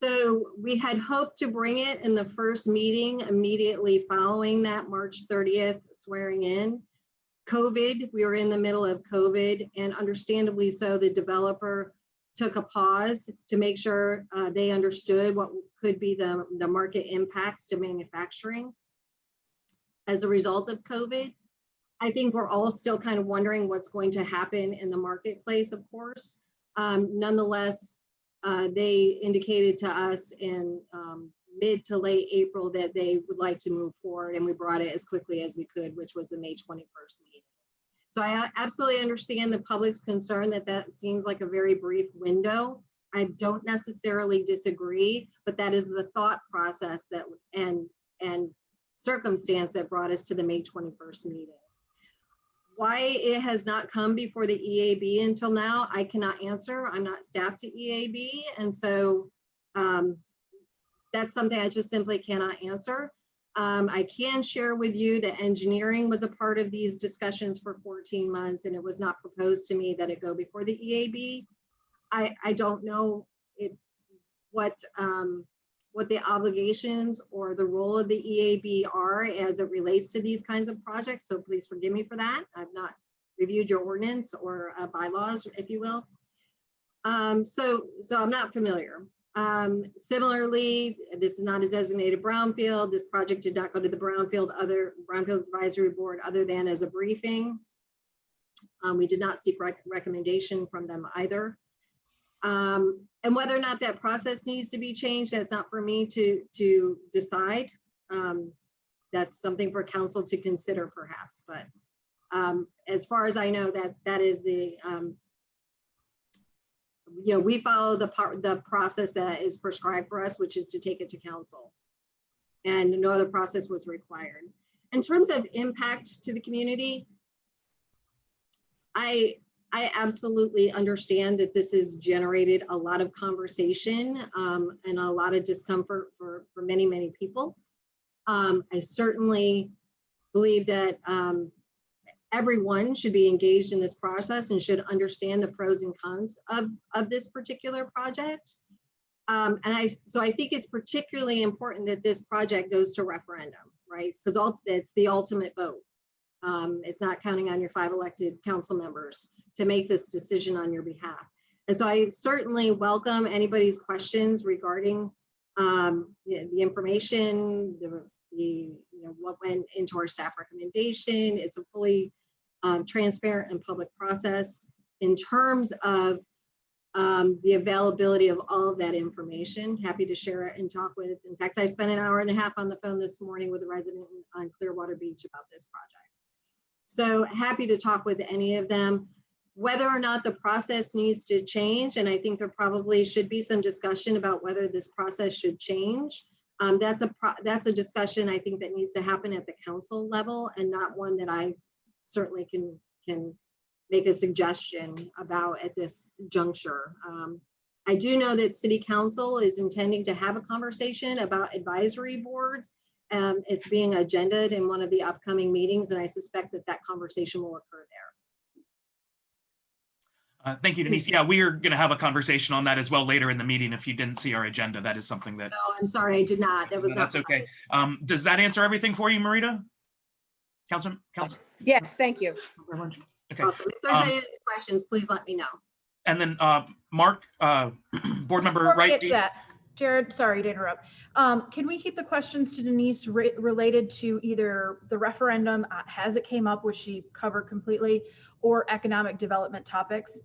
So we had hoped to bring it in the first meeting immediately following that March 30th swearing in. COVID, we were in the middle of COVID, and understandably so, the developer took a pause to make sure they understood what could be the market impacts to manufacturing as a result of COVID. I think we're all still kind of wondering what's going to happen in the marketplace, of course. Nonetheless, they indicated to us in mid to late April that they would like to move forward, and we brought it as quickly as we could, which was the May 21st meeting. So I absolutely understand the public's concern that that seems like a very brief window. I don't necessarily disagree, but that is the thought process that and circumstance that brought us to the May 21st meeting. Why it has not come before the EAB until now, I cannot answer. I'm not staff to EAB. And so that's something I just simply cannot answer. I can share with you that engineering was a part of these discussions for 14 months, and it was not proposed to me that it go before the EAB. I don't know what the obligations or the role of the EAB are as it relates to these kinds of projects. So please forgive me for that. I've not reviewed your ordinance or bylaws, if you will. So I'm not familiar. Similarly, this is not a designated brownfield. This project did not go to the Brownfield Advisory Board other than as a briefing. We did not seek recommendation from them either. And whether or not that process needs to be changed, that's not for me to decide. That's something for council to consider perhaps, but as far as I know, that is the, we follow the process that is prescribed for us, which is to take it to council. And no other process was required. In terms of impact to the community, I absolutely understand that this has generated a lot of conversation and a lot of discomfort for many, many people. I certainly believe that everyone should be engaged in this process and should understand the pros and cons of this particular project. So I think it's particularly important that this project goes to referendum, right? Because it's the ultimate vote. It's not counting on your 5 elected council members to make this decision on your behalf. And so I certainly welcome anybody's questions regarding the information, what went into our staff recommendation. It's a fully transparent and public process in terms of the availability of all of that information. Happy to share it and talk with. In fact, I spent an hour and a half on the phone this morning with a resident on Clearwater Beach about this project. So happy to talk with any of them. Whether or not the process needs to change, and I think there probably should be some discussion about whether this process should change. That's a discussion I think that needs to happen at the council level, and not one that I certainly can make a suggestion about at this juncture. I do know that City Council is intending to have a conversation about advisory boards. It's being agended in one of the upcoming meetings, and I suspect that conversation will occur there. Thank you, Denise. Yeah, we are going to have a conversation on that as well later in the meeting. If you didn't see our agenda, that is something that. No, I'm sorry, I did not. That was No, not. that's okay. Does that answer everything for you, Marita? Council? Yes, thank you. Okay. If there's any other questions, please let me know. And then Mark, board member Before we Wright. get to that, Jared, sorry to interrupt. Can we keep the questions to Denise related to either the referendum as it came up, which she covered completely, or economic development topics?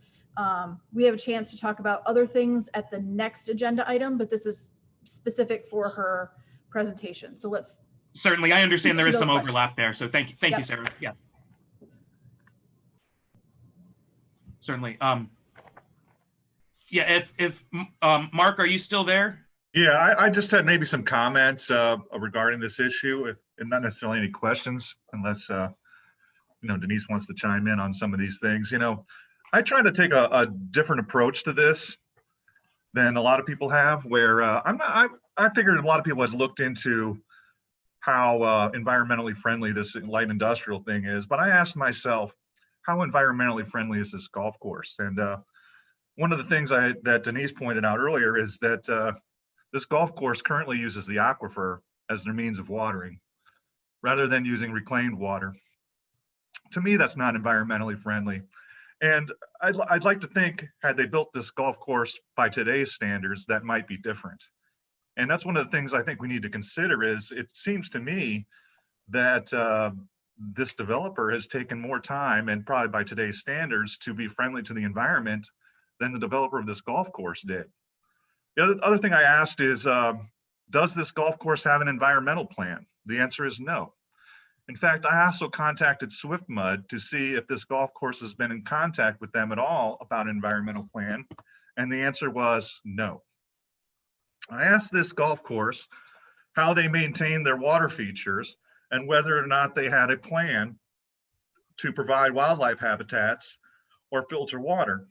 We have a chance to talk about other things at the next agenda item, but this is specific for her presentation. So let's. Certainly, I understand there is some questions. overlap there. So thank you, Yep. Sarah. Yeah. Certainly. Yeah, if Mark, are you still there? Yeah, I just had maybe some comments regarding this issue, and not necessarily any questions, unless Denise wants to chime in on some of these things. I try to take a different approach to this than a lot of people have, where I figured a lot of people had looked into how environmentally friendly this light industrial thing is, but I asked myself, how environmentally friendly is this golf course? And one of the things that Denise pointed out earlier is that this golf course currently uses the aquifer as their means of watering, rather than using reclaimed water. To me, that's not environmentally friendly. And I'd like to think, had they built this golf course by today's standards, that might be different. And that's one of the things I think we need to consider. Is it seems to me that this developer has taken more time, and probably by today's standards, to be friendly to the environment than the developer of this golf course did. The other thing I asked is, does this golf course have an environmental plan? The answer is no. In fact, I also contacted Swift Mud to see if this golf course has been in contact with them at all about an environmental plan, and the answer was no. I asked this golf course how they maintain their water features and whether or not they had a plan to provide wildlife habitats or filter water.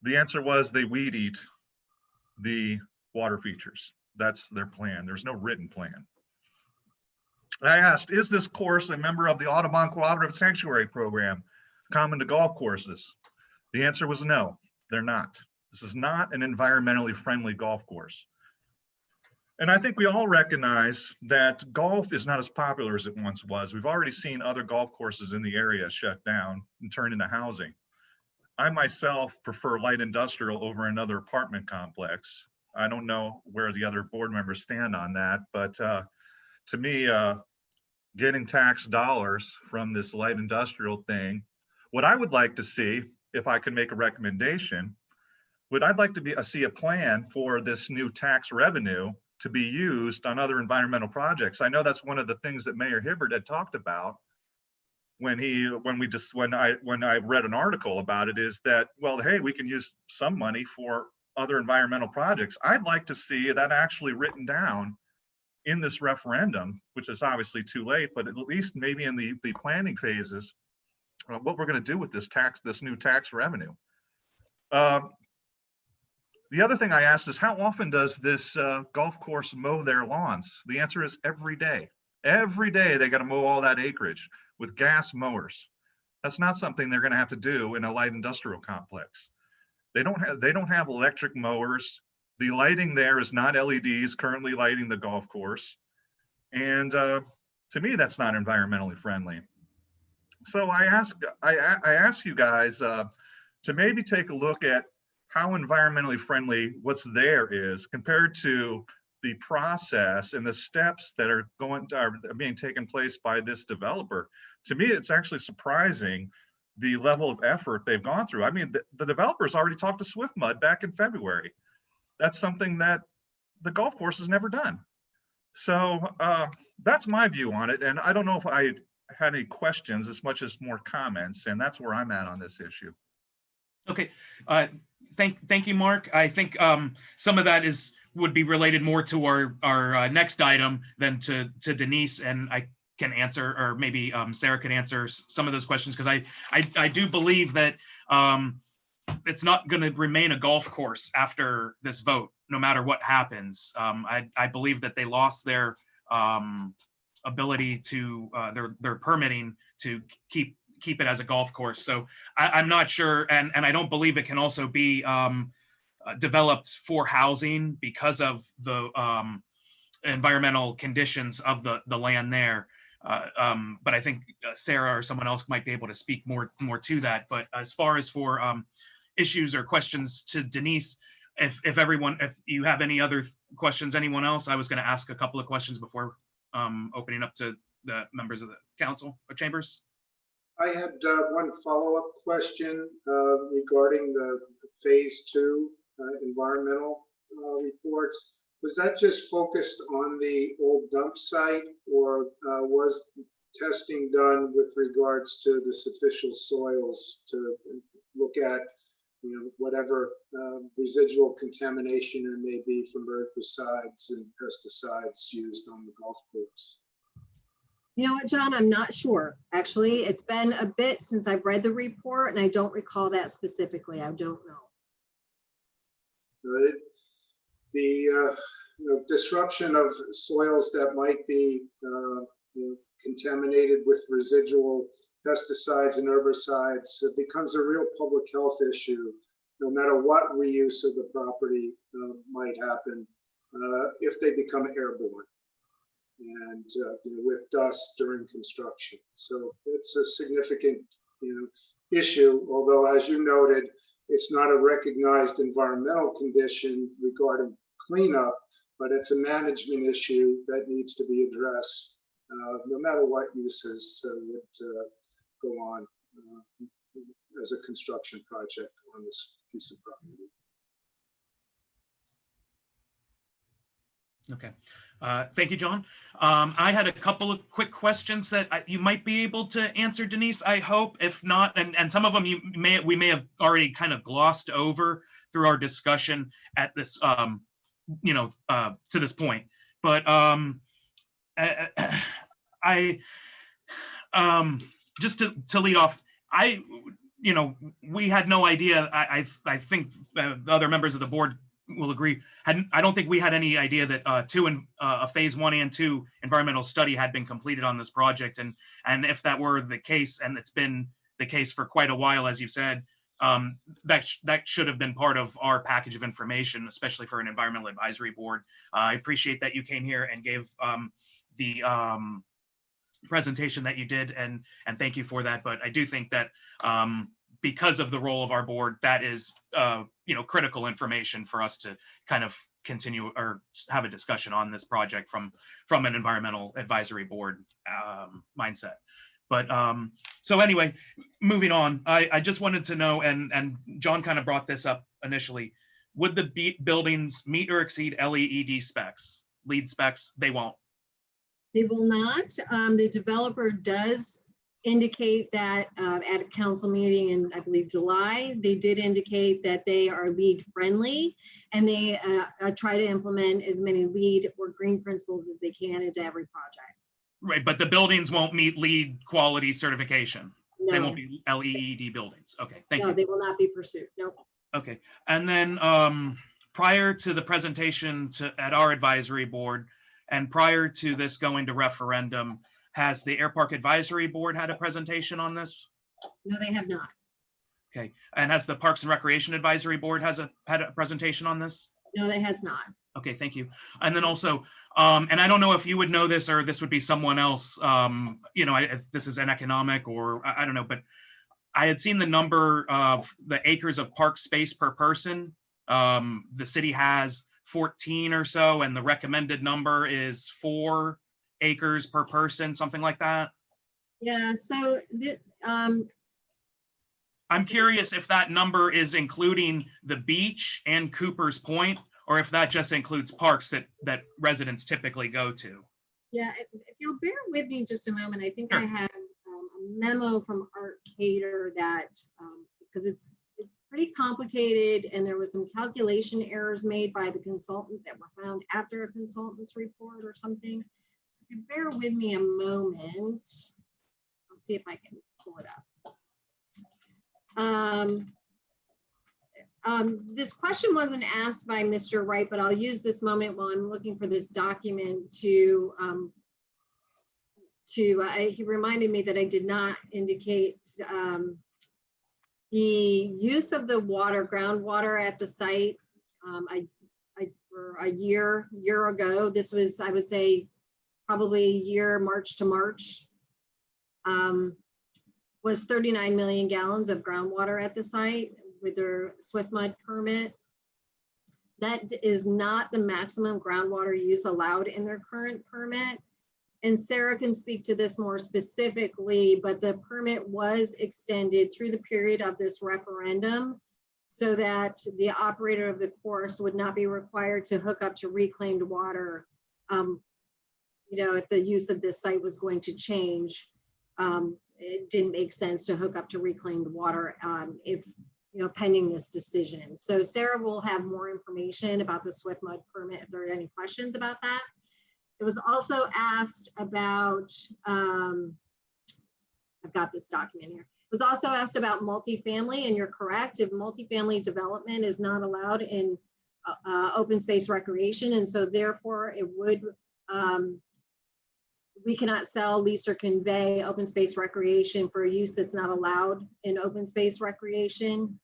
The answer was they weed eat the water features. That's their plan. There's no written plan. I asked, is this course a member of the Audubon Cooperative Sanctuary Program, common to golf courses? The answer was no, they're not. This is not an environmentally friendly golf course. And I think we all recognize that golf is not as popular as it once was. We've already seen other golf courses in the area shut down and turn into housing. I myself prefer light industrial over another apartment complex. I don't know where the other board members stand on that, but to me, getting tax dollars from this light industrial thing, what I would like to see, if I could make a recommendation, I'd like to see a plan for this new tax revenue to be used on other environmental projects. I know that's one of the things that Mayor Hibbert had talked about when I read an article about it, is that, well, hey, we can use some money for other environmental projects. I'd like to see that actually written down in this referendum, which is obviously too late, but at least maybe in the planning phases, what we're going to do with this new tax revenue. The other thing I asked is, how often does this golf course mow their lawns? The answer is every day. Every day they got to mow all that acreage with gas mowers. That's not something they're going to have to do in a light industrial complex. They don't have electric mowers. The lighting there is not LEDs currently lighting the golf course. And to me, that's not environmentally friendly. So I ask you guys to maybe take a look at how environmentally friendly what's there is compared to the process and the steps that are being taken place by this developer. To me, it's actually surprising the level of effort they've gone through. I mean, the developers already talked to Swift Mud back in February. That's something that the golf course has never done. So that's my view on it. And I don't know if I had any questions as much as more comments, and that's where I'm at on this issue. Okay, thank you, Mark. I think some of that would be related more to our next item than to Denise, and I can answer, or maybe Sarah can answer some of those questions, because I do believe that it's not going to remain a golf course after this vote, no matter what happens. I believe that they lost their ability to their permitting to keep it as a golf course. So I'm not sure, and I don't believe it can also be developed for housing because of the environmental conditions of the land there. But I think Sarah or someone else might be able to speak more to that. But as far as for issues or questions to Denise, if you have any other questions, anyone else, I was going to ask a couple of questions before opening up to the members of the council or chambers. I had one follow-up question regarding the phase 2 environmental reports. Was that just focused on the old dump site, or was testing done with regards to the superficial soils to look at, whatever residual contamination there may be from herbicides and pesticides used on the golf course? You know what, John, I'm not sure. Actually, it's been a bit since I've read the report, and I don't recall that specifically. I don't know. The disruption of soils that might be contaminated with residual pesticides and herbicides, it becomes a real public health issue, no matter what reuse of the property might happen, if they become airborne and with dust during construction. So it's a significant issue, although, as you noted, it's not a recognized environmental condition regarding cleanup, but it's a management issue that needs to be addressed, no matter what uses would go on as a construction project on this piece of property. Okay, thank you, John. I had a couple of quick questions that you might be able to answer, Denise, I hope. If not, and some of them we may have already kind of glossed over through our discussion at this, to this point. But I just to lead off, we had no idea. I think the other members of the board will agree. I don't think we had any idea that a phase 1 and 2 environmental study had been completed on this project. And if that were the case, and it's been the case for quite a while, as you said, that should have been part of our package of information, especially for an environmental advisory board. I appreciate that you came here and gave the presentation that you did, and thank you for that. But I do think that because of the role of our board, that is critical information for us to kind of continue or have a discussion on this project from an environmental advisory board mindset. But so anyway, moving on, I just wanted to know, and John kind of brought this up initially, would the buildings meet or exceed LEED specs, LEED specs? They won't. They will not. The developer does indicate that at a council meeting in, I believe, July, they did indicate that they are LEED friendly, and they try to implement as many LEED or green principles as they can into every project. Right, but the buildings won't meet LEED quality certification. They No, won't be LEED buildings. Okay, thank no, you. they will not be pursued. Nope. Okay, and then prior to the presentation at our advisory board, and prior to this going to referendum, has the Air Park Advisory Board had a presentation on this? No, they have not. Okay, and has the Parks and Recreation Advisory Board had a presentation on this? No, it has not. Okay, thank you. And then also, and I don't know if you would know this or this would be someone else, you know, if this is an economic or I don't know, but I had seen the number of the acres of park space per person. The city has 14 or so, and the recommended number is 4 acres per person, something like that. Yeah, so I'm curious if that number is including the beach and Cooper's Point, or if that just includes parks that residents typically go to. yeah, if you'll bear with me just a moment, I think Sure. I have a memo from Art Cater that, because it's pretty complicated, and there was some calculation errors made by the consultant that were found after a consultant's report or something. If you bear with me a moment, I'll see if I can pull it up. This question wasn't asked by Mr. Wright, but I'll use this moment while I'm looking for this document to he reminded me that I did not indicate the use of the groundwater at the site. For a year ago, this was, I would say, probably March to March, was 39 million gallons of groundwater at the site with their Swift Mud permit. That is not the maximum groundwater use allowed in their current permit. And Sarah can speak to this more specifically, but the permit was extended through the period of this referendum so that the operator of the course would not be required to hook up to reclaimed water. You know, if the use of this site was going to change, it didn't make sense to hook up to reclaimed water if, you know, pending this decision. So Sarah will have more information about the Swift Mud permit if there are any questions about that. It was also asked about, I've got this document here. It was also asked about multifamily, and you're correct. If multifamily development is not allowed in open space recreation, and so therefore it would, we cannot sell, lease, or convey open space recreation for a use that's not allowed in open space recreation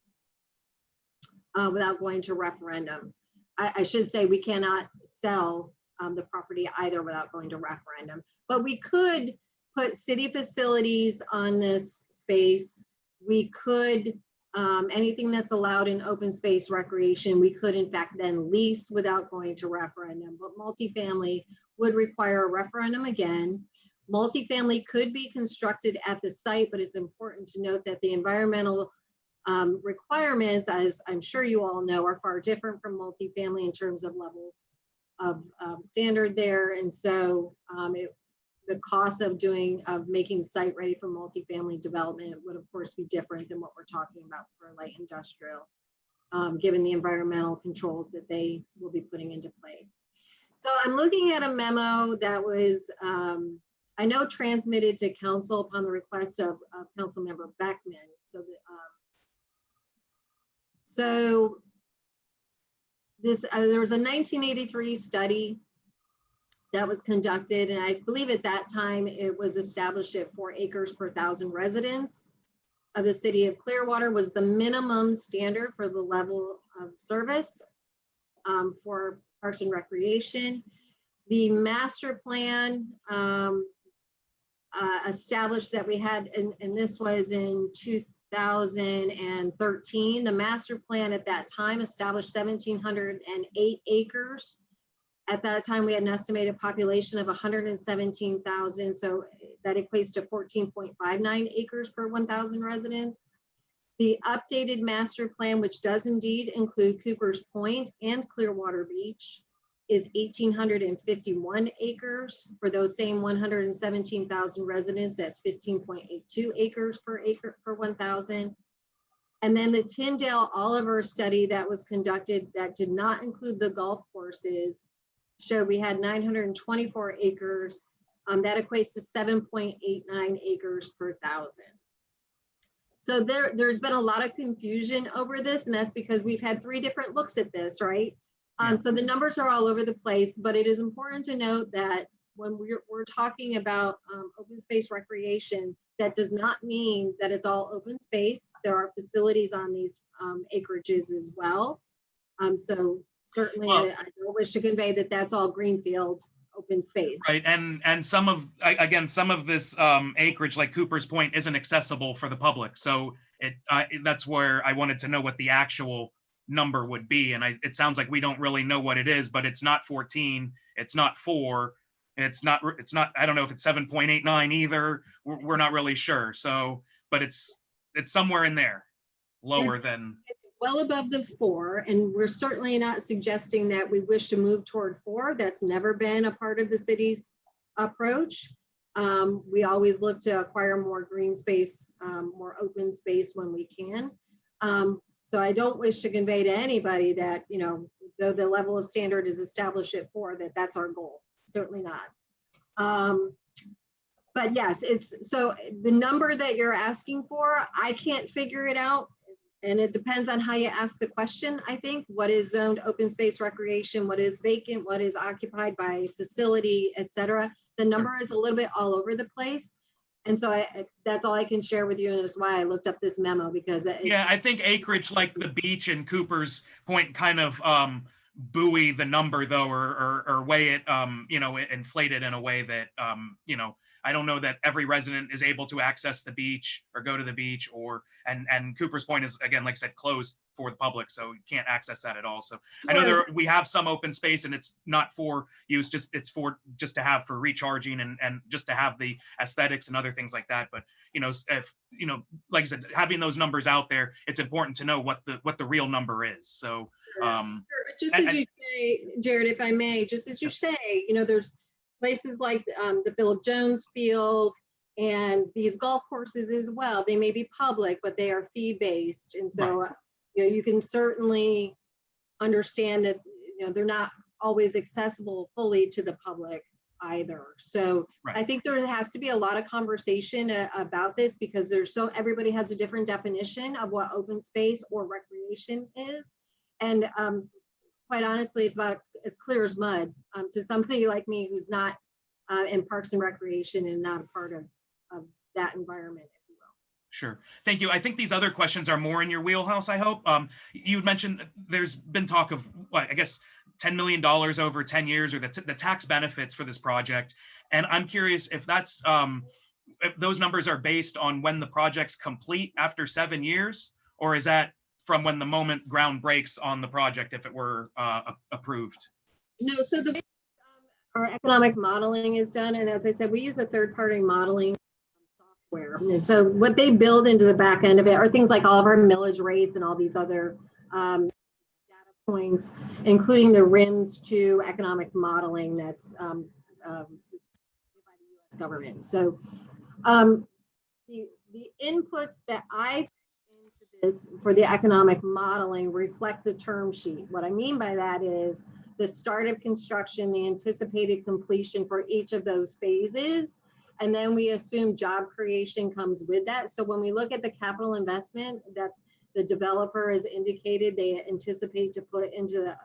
without going to referendum. I should say we cannot sell the property either without going to referendum, but we could put city facilities on this space. We could, anything that's allowed in open space recreation, we could in fact then lease without going to referendum, but multifamily would require a referendum again. Multifamily could be constructed at the site, but it's important to note that the environmental requirements, as I'm sure you all know, are far different from multifamily in terms of level of standard there. And so the cost of making site ready for multifamily development would of course be different than what we're talking about for light industrial, given the environmental controls that they will be putting into place. So I'm looking at a memo that was, I know, transmitted to council upon the request of Council Member Beckman. So this, there was a 1983 study that was conducted, and I believe at that time it was established at 4 acres per 1,000 residents of the city of Clearwater was the minimum standard for the level of service for Parks and Recreation. The master plan established that we had, and this was in 2013, the master plan at that time established 1,708 acres At that time, we had an estimated population of 117,000. So that equates to 14.59 acres per 1,000 residents. The updated master plan, which does indeed include Cooper's Point and Clearwater Beach, is 1,851 acres. For those same 117,000 residents, that's 15.82 acres per 1,000. And then the Tyndale Oliver study that was conducted that did not include the golf courses showed we had 924 acres. That equates to 7.89 acres per 1,000. So there's been a lot of confusion over this, and that's because we've had 3 different looks at this, right? So the numbers are all over the place, but it is important to note that when we're talking about open space recreation, that does not mean that it's all open space. There are facilities on these acreages as well. So certainly, I don't wish to convey that that's all greenfield open space. Right, and some of this acreage, like Cooper's Point, isn't accessible for the public. So that's where I wanted to know what the actual number would be. And it sounds like we don't really know what it is, but it's not 14, it's not 4, it's not, I don't know if it's 7.89 either. We're not really sure. So, but it's somewhere in there, lower than. It's well above the 4, and we're certainly not suggesting that we wish to move toward 4. That's never been a part of the city's approach. We always look to acquire more green space, more open space when we can. So I don't wish to convey to anybody that, though the level of standard is established at 4, that's our goal. Certainly not. But yes, so the number that you're asking for, I can't figure it out. And it depends on how you ask the question, I think. What is zoned open space recreation? What is vacant? What is occupied by facility, et cetera? The number is a little bit all over the place. And so that's all I can share with you. And that's why I looked up this memo, because I think acreage like the beach and Cooper's Point kind of buoy the number, though, or weigh it, inflate it in a way that, I don't know that every resident is able to access the beach or go to the beach, and Cooper's Point is, again, like I said, closed for the public, so you can't access that at all. So I know we have some open space, and it's not for use, it's for just to have for recharging and just to have the aesthetics and other things like that. But if like I said, having those numbers out there, it's important to know what the real number is. So just as you say, Jared, if I may, just as you say, there's places like the Philip Jones Field and these golf courses as well. They may be public, but they are fee-based. And so, you can certainly understand that, they're not always accessible fully to the public either. So I think there has to be a lot of conversation about this, because everybody has a different definition of what open space or recreation is. And quite honestly, it's about as clear as mud to somebody like me who's not in Parks and Recreation and not a part of that environment, if you will. Sure. Thank you. I think these other questions are more in your wheelhouse, I hope. You had mentioned there's been talk of, I guess, $10 million over 10 years, or the tax benefits for this project. And I'm curious if that's, if those numbers are based on when the project's complete after 7 years, or is that from when the moment ground breaks on the project, if it were approved? No, so our economic modeling is done. And as I said, we use a third-party modeling software. And so what they build into the back end of it are things like all of our millage rates and all these other data points, including the RIMS to economic modeling that's by the US government. So the inputs that I put into this for the economic modeling reflect the term sheet. What I mean by that is the start of construction, the anticipated completion for each of those phases. And then we assume job creation comes with that. So when we look at the capital investment that the developer has indicated they anticipate to put into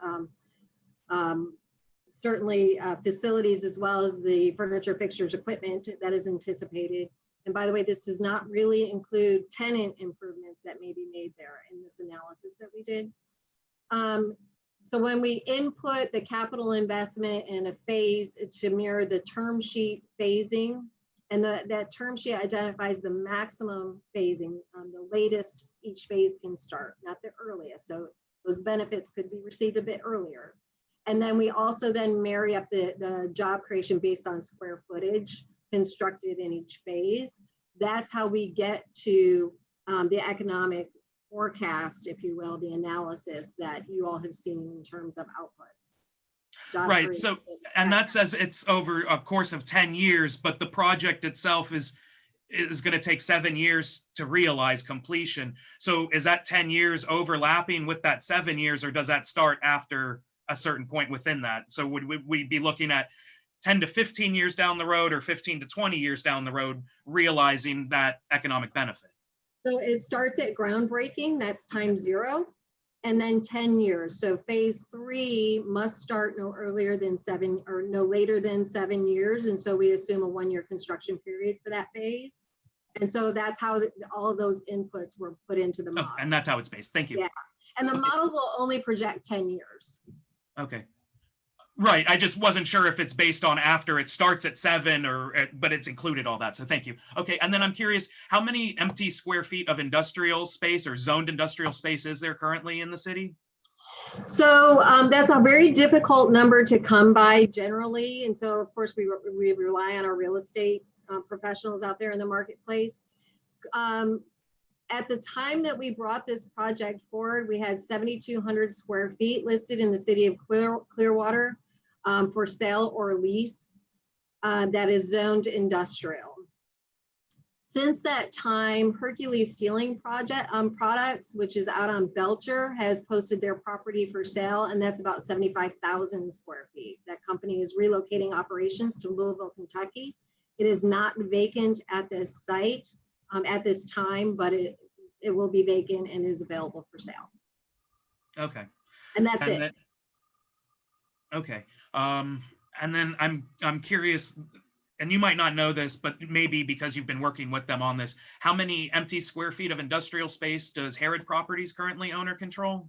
certainly facilities, as well as the furniture, fixtures, equipment that is anticipated. And by the way, this does not really include tenant improvements that may be made there in this analysis that we did. So when we input the capital investment in a phase to mirror the term sheet phasing, and that term sheet identifies the maximum phasing, the latest each phase can start, not the earliest. So those benefits could be received a bit earlier. And then we also then marry up the job creation based on square footage constructed in each phase. That's how we get to the economic forecast, if you will, the analysis that you all have seen in terms of outputs. Job Right. creation, So, and that says it's over a course of 10 years, but the project itself is going to take 7 years to realize completion. So is that 10 years overlapping with that 7 years, or does that start after a certain point within that? So would we be looking at 10 to 15 years down the road, or 15 to 20 years down the road, realizing that economic benefit? So it starts at groundbreaking, that's time 0, and then 10 years. So phase 3 must start no earlier than 7 or no later than 7 years. And so we assume a 1-year construction period for that phase. And so that's how all of those inputs were put into the model. And that's how it's based. Thank you. Yeah. And the model will only project 10 years. Okay. Right. I just wasn't sure if it's based on after it starts at 7 but it's included all that. So thank you. Okay. And then I'm curious, how many empty square feet of industrial space or zoned industrial space is there currently in the city? So that's a very difficult number to come by generally. And so of course we rely on our real estate professionals out there in the marketplace. At the time that we brought this project forward, we had 7,200 square feet listed in the city of Clearwater for sale or lease that is zoned industrial. Since that time, Hercules Ceiling Products, which is out on Belcher, has posted their property for sale, and that's about 75,000 square feet. That company is relocating operations to Louisville, Kentucky. It is not vacant at this site at this time, but it will be vacant and is available for sale. Okay. And that's it. Okay. And then I'm curious, and you might not know this, but maybe because you've been working with them on this, how many empty square feet of industrial space does Herod Properties currently own or control?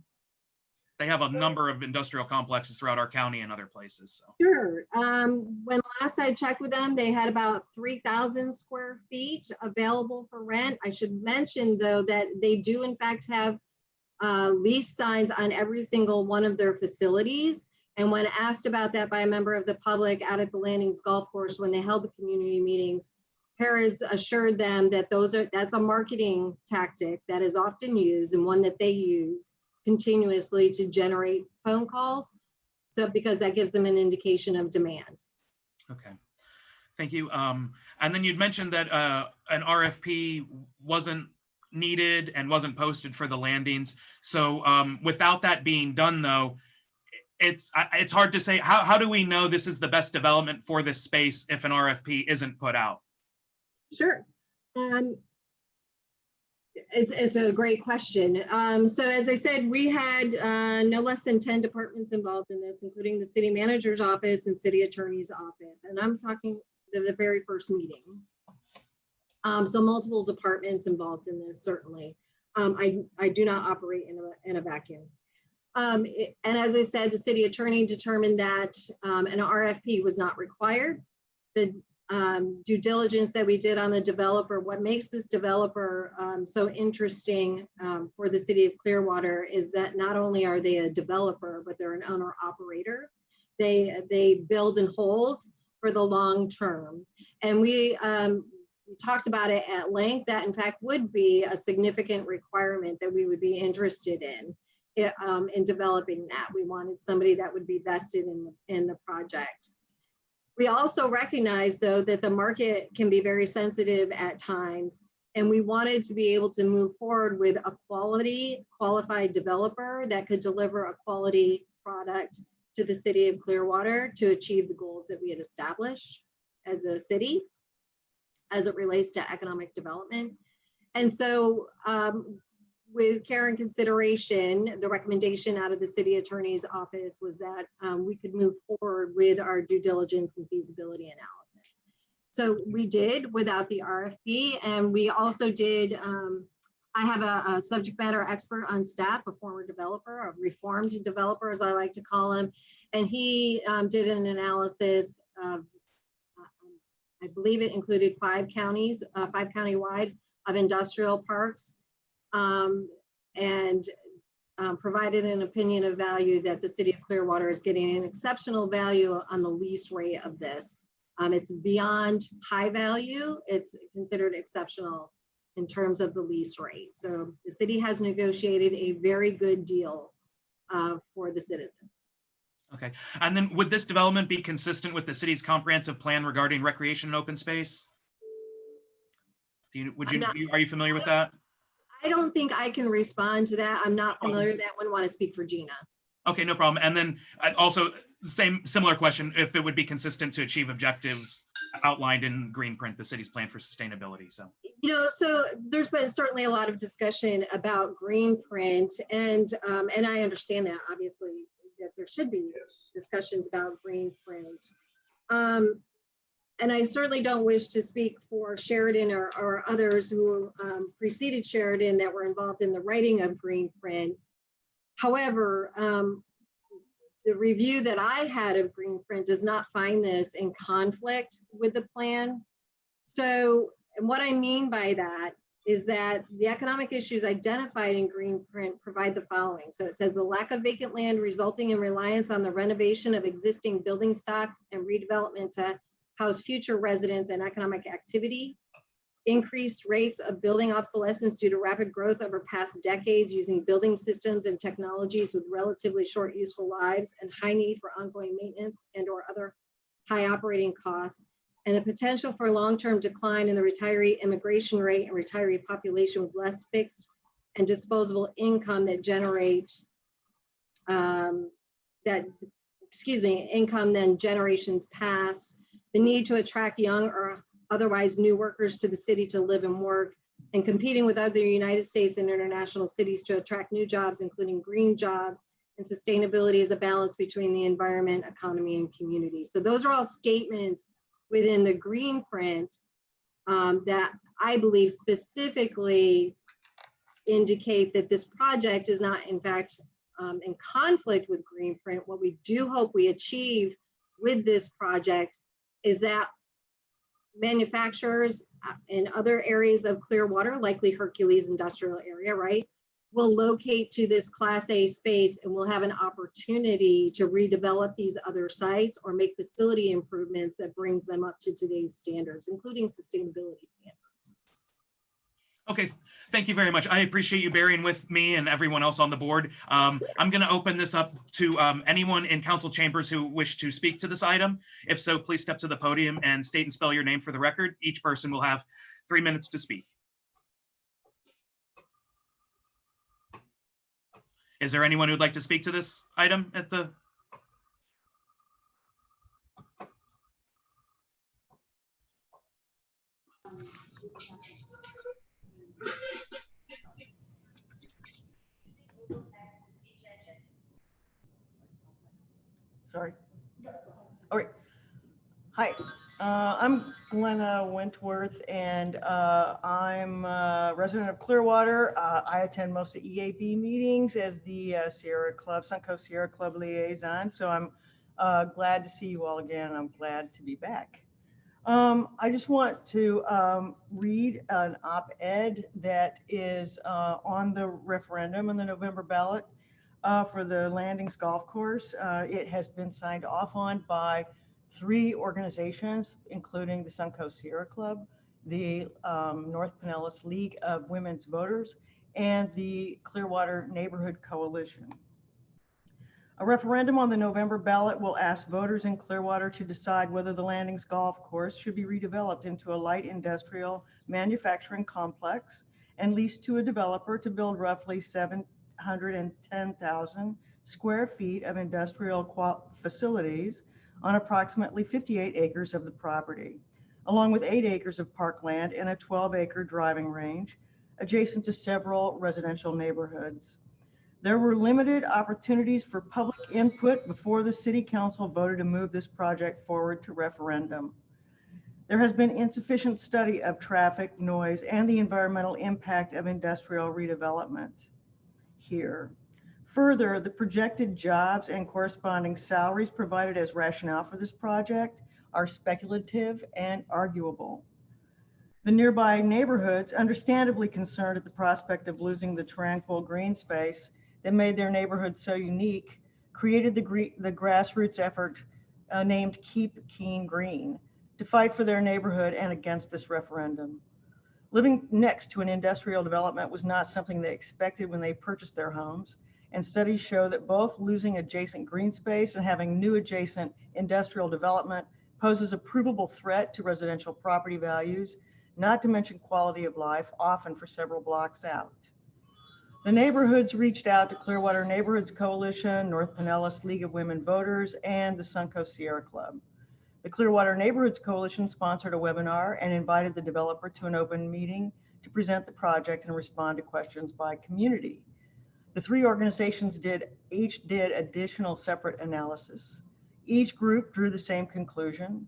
They have a number of industrial complexes throughout our county and other places. So. Sure. When last I checked with them, they had about 3,000 square feet available for rent. I should mention, though, that they do in fact have lease signs on every single one of their facilities. And when asked about that by a member of the public out at the Landings Golf Course when they held the community meetings, Harrods assured them that that's a marketing tactic that is often used and one that they use continuously to generate phone calls. So because that gives them an indication of demand. Okay. Thank you. And then you'd mentioned that an RFP wasn't needed and wasn't posted for the landings. So without that being done, though, it's hard to say, how do we know this is the best development for this space if an RFP isn't put out? Sure. It's a great question. So as I said, we had no less than 10 departments involved in this, including the city manager's office and city attorney's office. And I'm talking the very first meeting. So multiple departments involved in this, certainly. I do not operate in a vacuum. And as I said, the city attorney determined that an RFP was not required. The due diligence that we did on the developer, what makes this developer so interesting for the city of Clearwater is that not only are they a developer, but they're an owner operator. They build and hold for the long term. And we talked about it at length, that in fact would be a significant requirement that we would be interested in developing that. We wanted somebody that would be vested in the project. We also recognize, though, that the market can be very sensitive at times, and we wanted to be able to move forward with a qualified developer that could deliver a quality product to the city of Clearwater to achieve the goals that we had established as a city as it relates to economic development. And so with care and consideration, the recommendation out of the city attorney's office was that we could move forward with our due diligence and feasibility analysis. So we did without the RFP, and we also did, I have a subject matter expert on staff, a former developer, a reformed developer, as I like to call him, and he did an analysis of, I believe it included 5 counties, 5 countywide of industrial parks. And provided an opinion of value that the city of Clearwater is getting an exceptional value on the lease rate of this. It's beyond high value. It's considered exceptional in terms of the lease rate. So the city has negotiated a very good deal for the citizens. Okay, and then would this development be consistent with the city's comprehensive plan regarding recreation and open space? Are you familiar with that? I don't think I can respond to that. I'm not familiar with that. Wouldn't want to speak for Gina. Okay, no problem. And then also similar question, if it would be consistent to achieve objectives outlined in green print, the city's plan for sustainability. So, so there's been certainly a lot of discussion about green print, and I understand that obviously that there should be discussions about green print. And I certainly don't wish to speak for Sheridan or others who preceded Sheridan that were involved in the writing of green print. However, the review that I had of green print does not find this in conflict with the plan. So, and what I mean by that is that the economic issues identified in green print provide the following. So it says the lack of vacant land resulting in reliance on the renovation of existing building stock and redevelopment to house future residents and economic activity, increased rates of building obsolescence due to rapid growth over past decades using building systems and technologies with relatively short useful lives and high need for ongoing maintenance and or other high operating costs, and the potential for long-term decline in the retiree immigration rate and retiree population with less fixed and disposable income that generate income than generations past, the need to attract young or otherwise new workers to the city to live and work, and competing with other United States and international cities to attract new jobs, including green jobs, and sustainability as a balance between the environment, economy, and community. So those are all statements within the green print that I believe specifically indicate that this project is not in fact in conflict with green print. What we do hope we achieve with this project is that manufacturers in other areas of Clearwater, likely Hercules industrial area, right, will locate to this Class A space and will have an opportunity to redevelop these other sites or make facility improvements that brings them up to today's standards, including sustainability standards. okay, thank you very much. I appreciate you bearing with me and everyone else on the board. I'm going to open this up to anyone in council chambers who wish to speak to this item. If so, please step to the podium and state and spell your name for the record. Each person will have 3 minutes to speak. Is there anyone who'd like to speak to this item at the? Sorry. All right. Hi, I'm Glenna Wentworth, and I'm a resident of Clearwater. I attend most of EAB meetings as the Sierra Club, Suncoast Sierra Club liaison. So I'm glad to see you all again. I'm glad to be back. I just want to read an op-ed that is on the referendum on the November ballot for the Landings Golf Course. It has been signed off on by 3 organizations, including the Suncoast Sierra Club, the North Pinellas League of Women's Voters, and the Clearwater Neighborhood Coalition. A referendum on the November ballot will ask voters in Clearwater to decide whether the Landings Golf Course should be redeveloped into a light industrial manufacturing complex and leased to a developer to build roughly 710,000 square feet of industrial facilities on approximately 58 acres of the property, along with 8 acres of parkland and a 12-acre driving range adjacent to several residential neighborhoods. There were limited opportunities for public input before the City Council voted to move this project forward to referendum. There has been insufficient study of traffic, noise, and the environmental impact of industrial redevelopment here. Further, the projected jobs and corresponding salaries provided as rationale for this project are speculative and arguable. The nearby neighborhoods, understandably concerned at the prospect of losing the tranquil green space that made their neighborhood so unique created the grassroots effort named Keep Keene Green to fight for their neighborhood and against this referendum. Living next to an industrial development was not something they expected when they purchased their homes, and studies show that both losing adjacent green space and having new adjacent industrial development poses a provable threat to residential property values, not to mention quality of life, often for several blocks out. The neighborhoods reached out to Clearwater Neighborhoods Coalition, North Pinellas League of Women Voters, and the Suncoast Sierra Club. The Clearwater Neighborhoods Coalition sponsored a webinar and invited the developer to an open meeting to present the project and respond to questions by community. The three organizations each did additional separate analysis. Each group drew the same conclusion.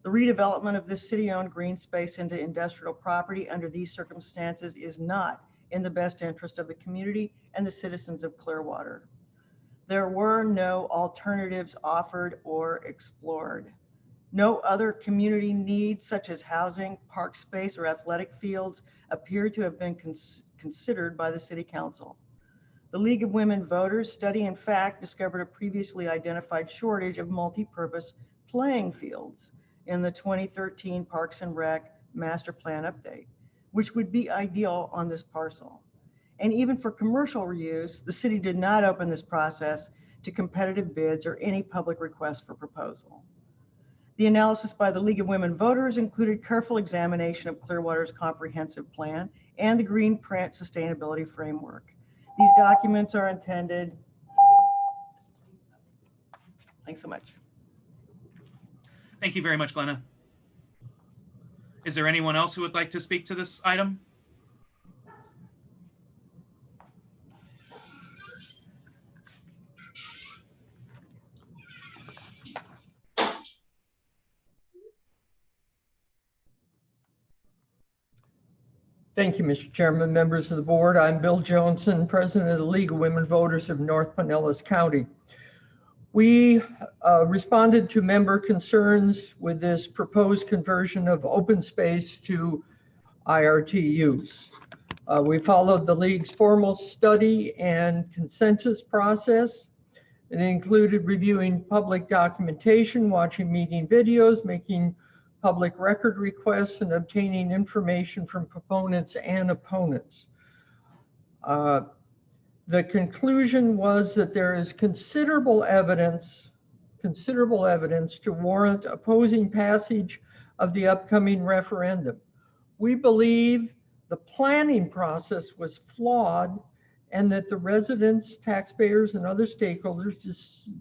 The redevelopment of this city-owned green space into industrial property under these circumstances is not in the best interest of the community and the citizens of Clearwater. There were no alternatives offered or explored. No other community needs, such as housing, park space, or athletic fields, appear to have been considered by the City Council. The League of Women Voters study, in fact, discovered a previously identified shortage of multi-purpose playing fields in the 2013 Parks and Rec Master Plan update, which would be ideal on this parcel. And even for commercial reuse, the city did not open this process to competitive bids or any public request for proposal. The analysis by the League of Women Voters included careful examination of Clearwater's comprehensive plan and the Green Print Sustainability Framework. These documents are intended. Thanks so much. Thank you very much, Glenna. Is there anyone else who would like to speak to this item? Thank you, Mr. Chairman, members of the board. I'm Bill Johnson, President of the League of Women Voters of North Pinellas County. We responded to member concerns with this proposed conversion of open space to IRT use. We followed the League's formal study and consensus process. It included reviewing public documentation, watching meeting videos, making public record requests, and obtaining information from proponents and opponents. The conclusion was that there is considerable evidence to warrant opposing passage of the upcoming referendum. We believe the planning process was flawed and that the residents, taxpayers, and other stakeholders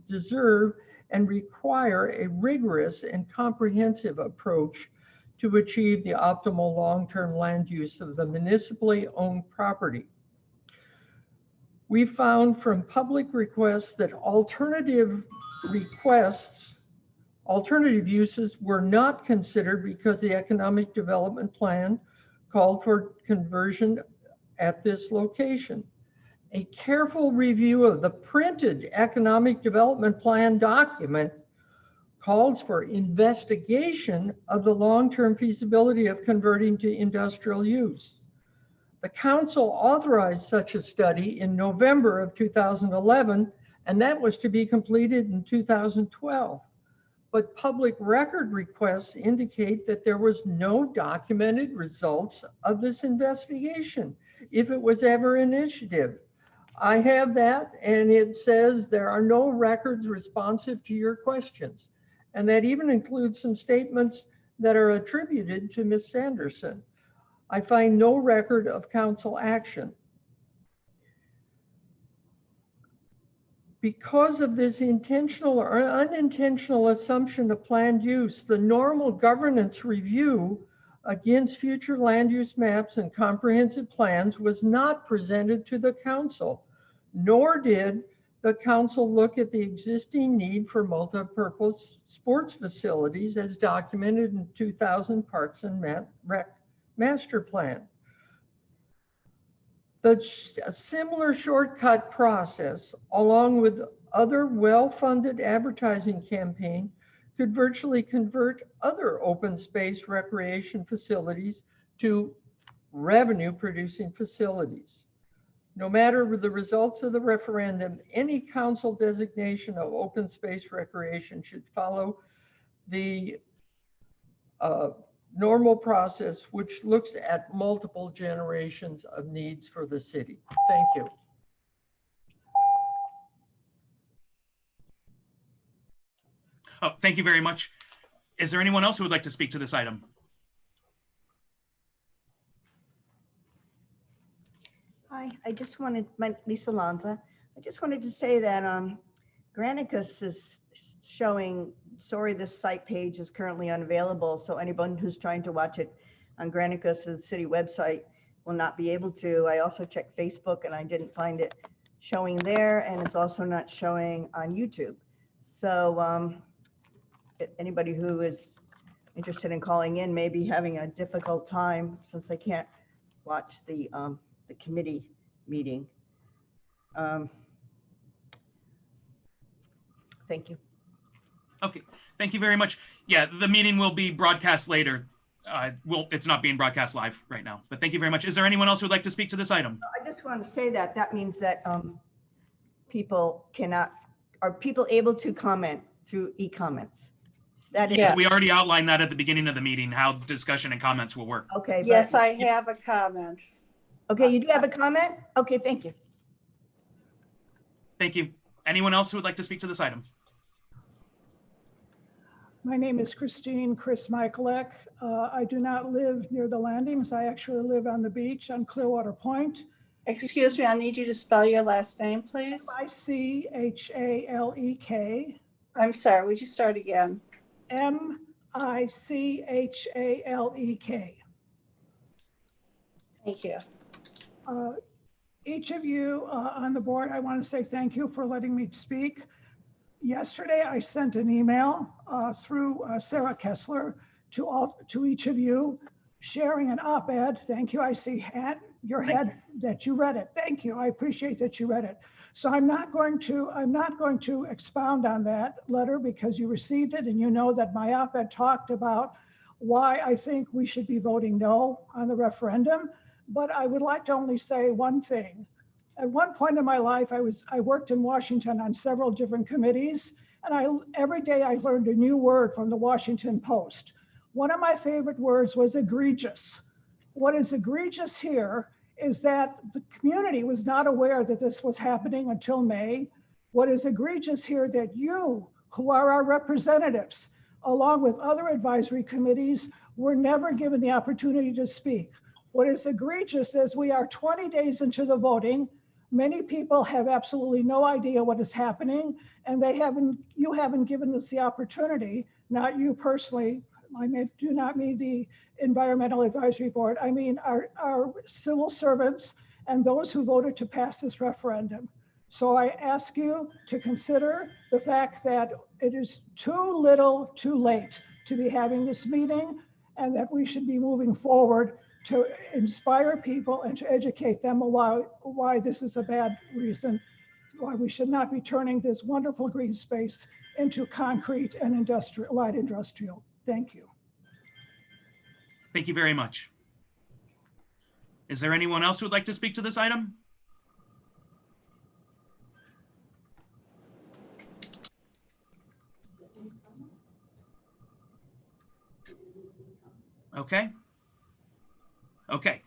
deserve and require a rigorous and comprehensive approach to achieve the optimal long-term land use of the municipally owned property. We found from public requests that alternative uses were not considered because the economic development plan called for conversion at this location. A careful review of the printed economic development plan document calls for investigation of the long-term feasibility of converting to industrial use. The council authorized such a study in November of 2011, and that was to be completed in 2012. But public record requests indicate that there was no documented results of this investigation, if it was ever an initiative. I have that, and it says there are no records responsive to your questions. And that even includes some statements that are attributed to Ms. Sanderson. I find no record of council action. Because of this intentional or unintentional assumption of planned use, the normal governance review against future land use maps and comprehensive plans was not presented to the council, nor did the council look at the existing need for multi-purpose sports facilities as documented in 2000 Parks and Rec Master Plan. A similar shortcut process, along with other well-funded advertising campaign, could virtually convert other open space recreation facilities to revenue-producing facilities. No matter the results of the referendum, any council designation of open space recreation should follow the normal process, which looks at multiple generations of needs for the city. Thank you. Oh, thank you very much. Is there anyone else who would like to speak to this item? Hi, I just wanted, Lisa Lanza, I just wanted to say that Granicus is showing, sorry, this site page is currently unavailable, so anyone who's trying to watch it on Granicus's city website will not be able to. I also checked Facebook and I didn't find it showing there, and it's also not showing on YouTube. So anybody who is interested in calling in may be having a difficult time since they can't watch the committee meeting. Thank you. Okay, thank you very much. Yeah, the meeting will be broadcast later. It's not being broadcast live right now, but thank you very much. Is there anyone else who would like to speak to this item? I just want to say that that means that people cannot, are people able to comment through e-comments? That is, Yes, we already outlined that at the beginning of the meeting, how discussion and comments will work. okay. Yes, but- I have a comment. Okay, you do have a comment? Okay, thank you. Thank you. Anyone else who would like to speak to this item? My name is Chris Michaelek. I do not live near the landings. I actually live on the beach on Clearwater Point. Excuse me, I need you to spell your last name, please. Michalek. I'm sorry, would you start again? Michalek. Thank you. Each of you on the board, I want to say thank you for letting me speak. Yesterday, I sent an email through Sarah Kessler to each of you, sharing an op-ed. Thank you. I see your head that you read it. Thank you. I appreciate that you read it. So I'm not going to expound on that letter because you received it and you know that my op-ed talked about why I think we should be voting no on the referendum. But I would like to only say one thing. At one point in my life, I worked in Washington on several different committees, and every day I learned a new word from the Washington Post. One of my favorite words was egregious. What is egregious here is that the community was not aware that this was happening until May. What is egregious here that you, who are our representatives, along with other advisory committees, were never given the opportunity to speak. What is egregious is we are 20 days into the voting. Many people have absolutely no idea what is happening, and you haven't given us the opportunity, not you personally. I do not mean the Environmental Advisory Board. I mean our civil servants and those who voted to pass this referendum. So I ask you to consider the fact that it is too little, too late to be having this meeting, and that we should be moving forward to inspire people and to educate them why this is a bad reason, why we should not be turning this wonderful green space into concrete and light industrial. Thank you. Thank you very much. Is there anyone else who would like to speak to this item? Okay. Okay.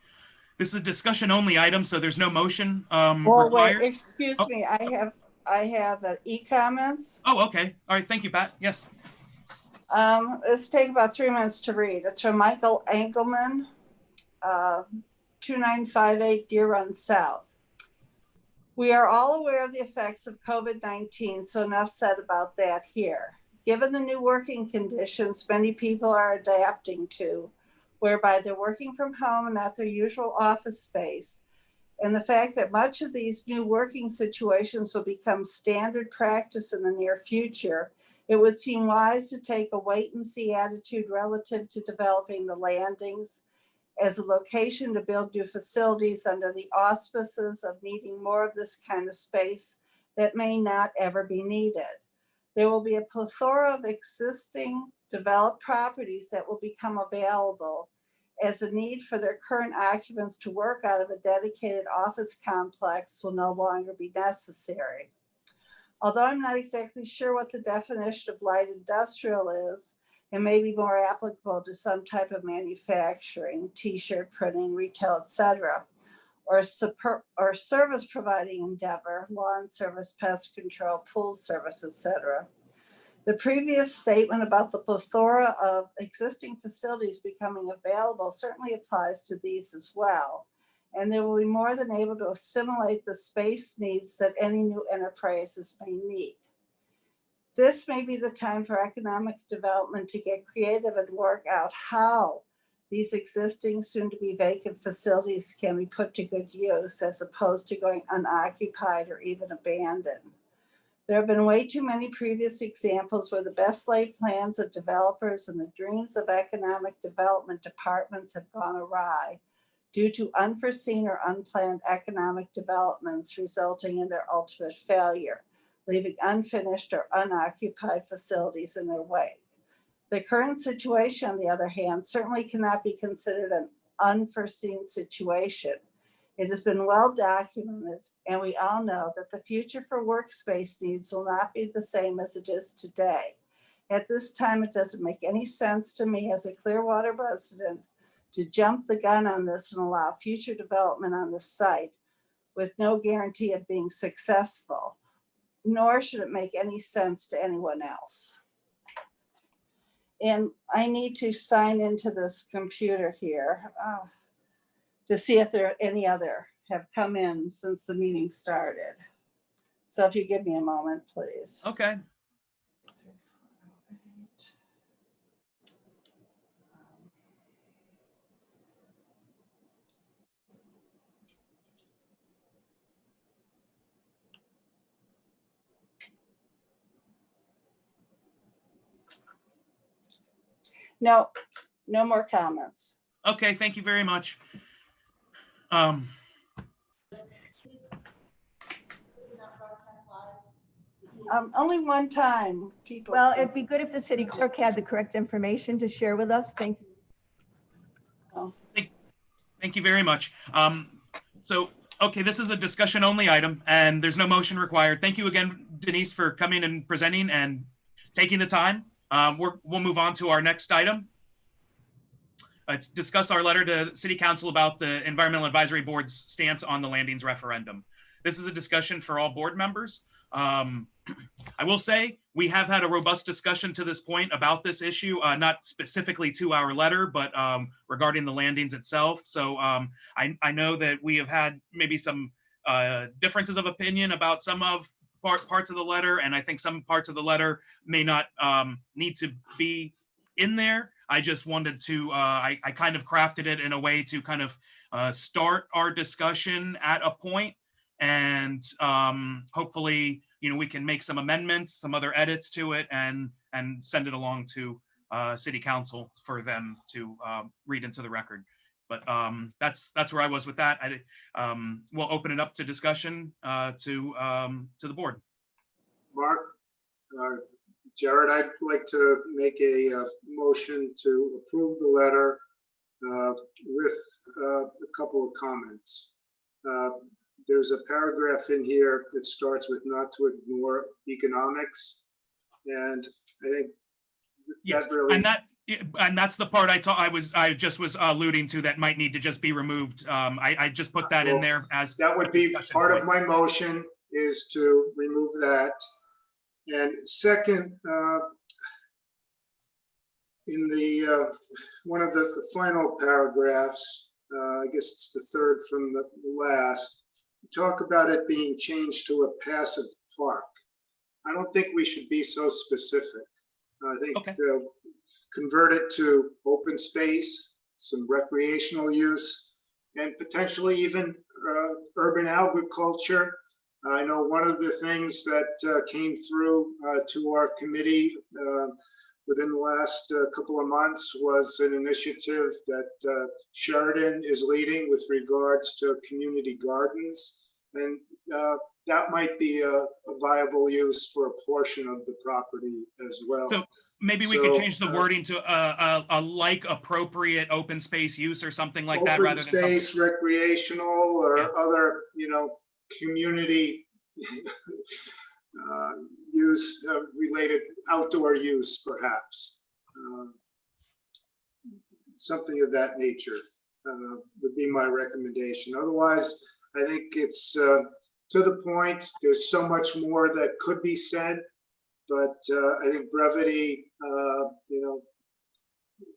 This is a discussion only item, so there's no motion Well, wait, required. excuse Oh. me, I have an e-comments. Oh, okay. All right. Thank you, Pat. Yes. Let's take about 3 minutes to read. It's from Michael Engelman, 2958 Deer Run South. We are all aware of the effects of COVID-19, so enough said about that here. Given the new working conditions many people are adapting to, whereby they're working from home and not their usual office space, and the fact that much of these new working situations will become standard practice in the near future, it would seem wise to take a wait and see attitude relative to developing the landings as a location to build new facilities under the auspices of needing more of this kind of space that may not ever be needed. There will be a plethora of existing developed properties that will become available as the need for their current occupants to work out of a dedicated office complex will no longer be necessary. Although I'm not exactly sure what the definition of light industrial is, it may be more applicable to some type of manufacturing, t-shirt printing, retail, etc., or service providing endeavor, lawn service, pest control, pool service, etc. The previous statement about the plethora of existing facilities becoming available certainly applies to these as well, and they will be more than able to assimilate the space needs that any new enterprises may need. This may be the time for economic development to get creative and work out how these existing soon-to-be vacant facilities can be put to good use as opposed to going unoccupied or even abandoned. There have been way too many previous examples where the best laid plans of developers and the dreams of economic development departments have gone awry due to unforeseen or unplanned economic developments resulting in their ultimate failure, leaving unfinished or unoccupied facilities in their wake. The current situation, on the other hand, certainly cannot be considered an unforeseen situation. It has been well documented, and we all know that the future for workspace needs will not be the same as it is today. At this time, it doesn't make any sense to me as a Clearwater resident to jump the gun on this and allow future development on the site with no guarantee of being successful, nor should it make any sense to anyone else. And I need to sign into this computer here to see if there are any other have come in since the meeting started. So if you give me a moment, please. Okay. No, no more comments. Okay, thank you very much. Only one time, people. Well, it'd be good if the city clerk had the correct information to share with us. Thank you. Thank you very much. Okay, this is a discussion only item and there's no motion required. Thank you again, Denise, for coming and presenting and taking the time. We'll move on to our next item. Let's discuss our letter to City Council about the Environmental Advisory Board's stance on the landings referendum. This is a discussion for all board members. I will say we have had a robust discussion to this point about this issue, not specifically to our letter, but regarding the landings itself. So I know that we have had maybe some differences of opinion about some of parts of the letter, and I think some parts of the letter may not need to be in there. I just wanted to, I kind of crafted it in a way to kind of start our discussion at a point, and hopefully, we can make some amendments, some other edits to it, and send it along to City Council for them to read into the record. But that's where I was with that. We'll open it up to discussion to the board. Mark, Jared, I'd like to make a motion to approve the letter with a couple of comments. There's a paragraph in here that starts with not to ignore economics. And I think Yes, that really. and that's the part I just was alluding to that might need to just be removed. I just put that in there as. That would be part of my motion, is to remove that. And second, in the one of the final paragraphs, I guess it's the third from the last, talk about it being changed to a passive park. I don't think we should be so specific. I think Okay. Convert it to open space, some recreational use, and potentially even urban agriculture. I know one of the things that came through to our committee within the last couple of months was an initiative that Sheridan is leading with regards to community gardens. And that might be a viable use for a portion of the property as well. So maybe we could So, change the wording to a like appropriate open space use or something like that, open rather than something. space, recreational, or Yeah. other, community use, related outdoor use, perhaps. Something of that nature would be my recommendation. Otherwise, I think it's to the point. There's so much more that could be said, but I think brevity,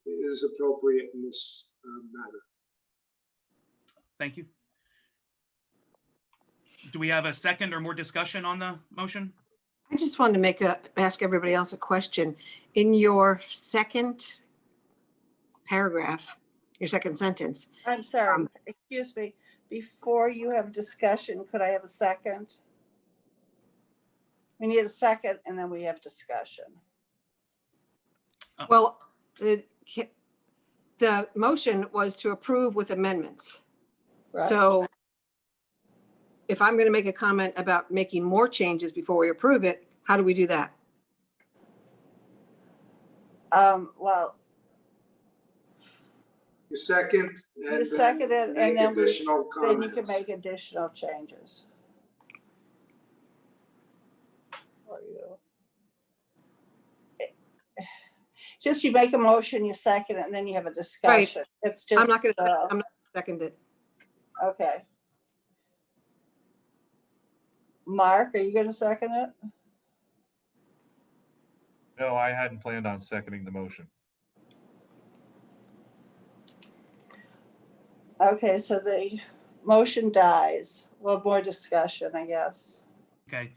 is appropriate in this matter. Thank you. Do we have a second or more discussion on the motion? I just wanted to ask everybody else a question. In your second paragraph, your second sentence, I'm sorry, excuse me. Before you have discussion, could I have a second? We need a second and then we have discussion. well, the motion was to approve with amendments. Right. So if I'm going to make a comment about making more changes before we approve it, how do we do that? Well, You second, and you second it, make and then additional then you can comments. make additional changes. Or you- Just you make a motion, you second it, and then you have a discussion. It's just. I'm not going to second it. Okay. Mark, are you going to second it? No, I hadn't planned on seconding the motion. Okay, so the motion dies. Well, more discussion, I guess. Okay.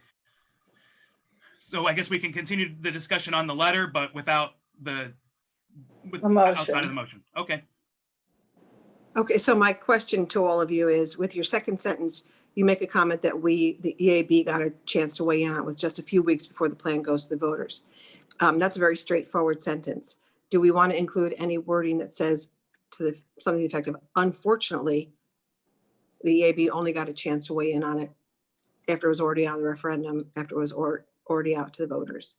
So I guess we can continue the discussion on the letter, but without The motion. outside of the motion. Okay. Okay, so my question to all of you is, with your second sentence, you make a comment that the EAB got a chance to weigh in on it with just a few weeks before the plan goes to the voters. That's a very straightforward sentence. Do we want to include any wording that says something effective? Unfortunately, the EAB only got a chance to weigh in on it after it was already on the referendum, after it was already out to the voters.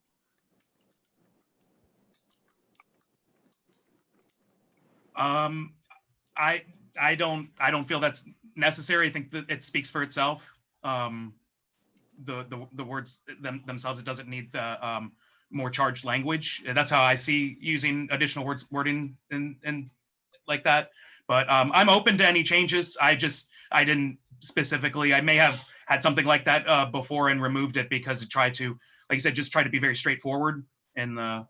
I don't feel that's necessary. I think that it speaks for itself. The words themselves, it doesn't need the more charged language. That's how I see using additional wording and like that. But I'm open to any changes. I didn't specifically. I may have had something like that before and removed it because it tried to, like I said, just try to be very straightforward in the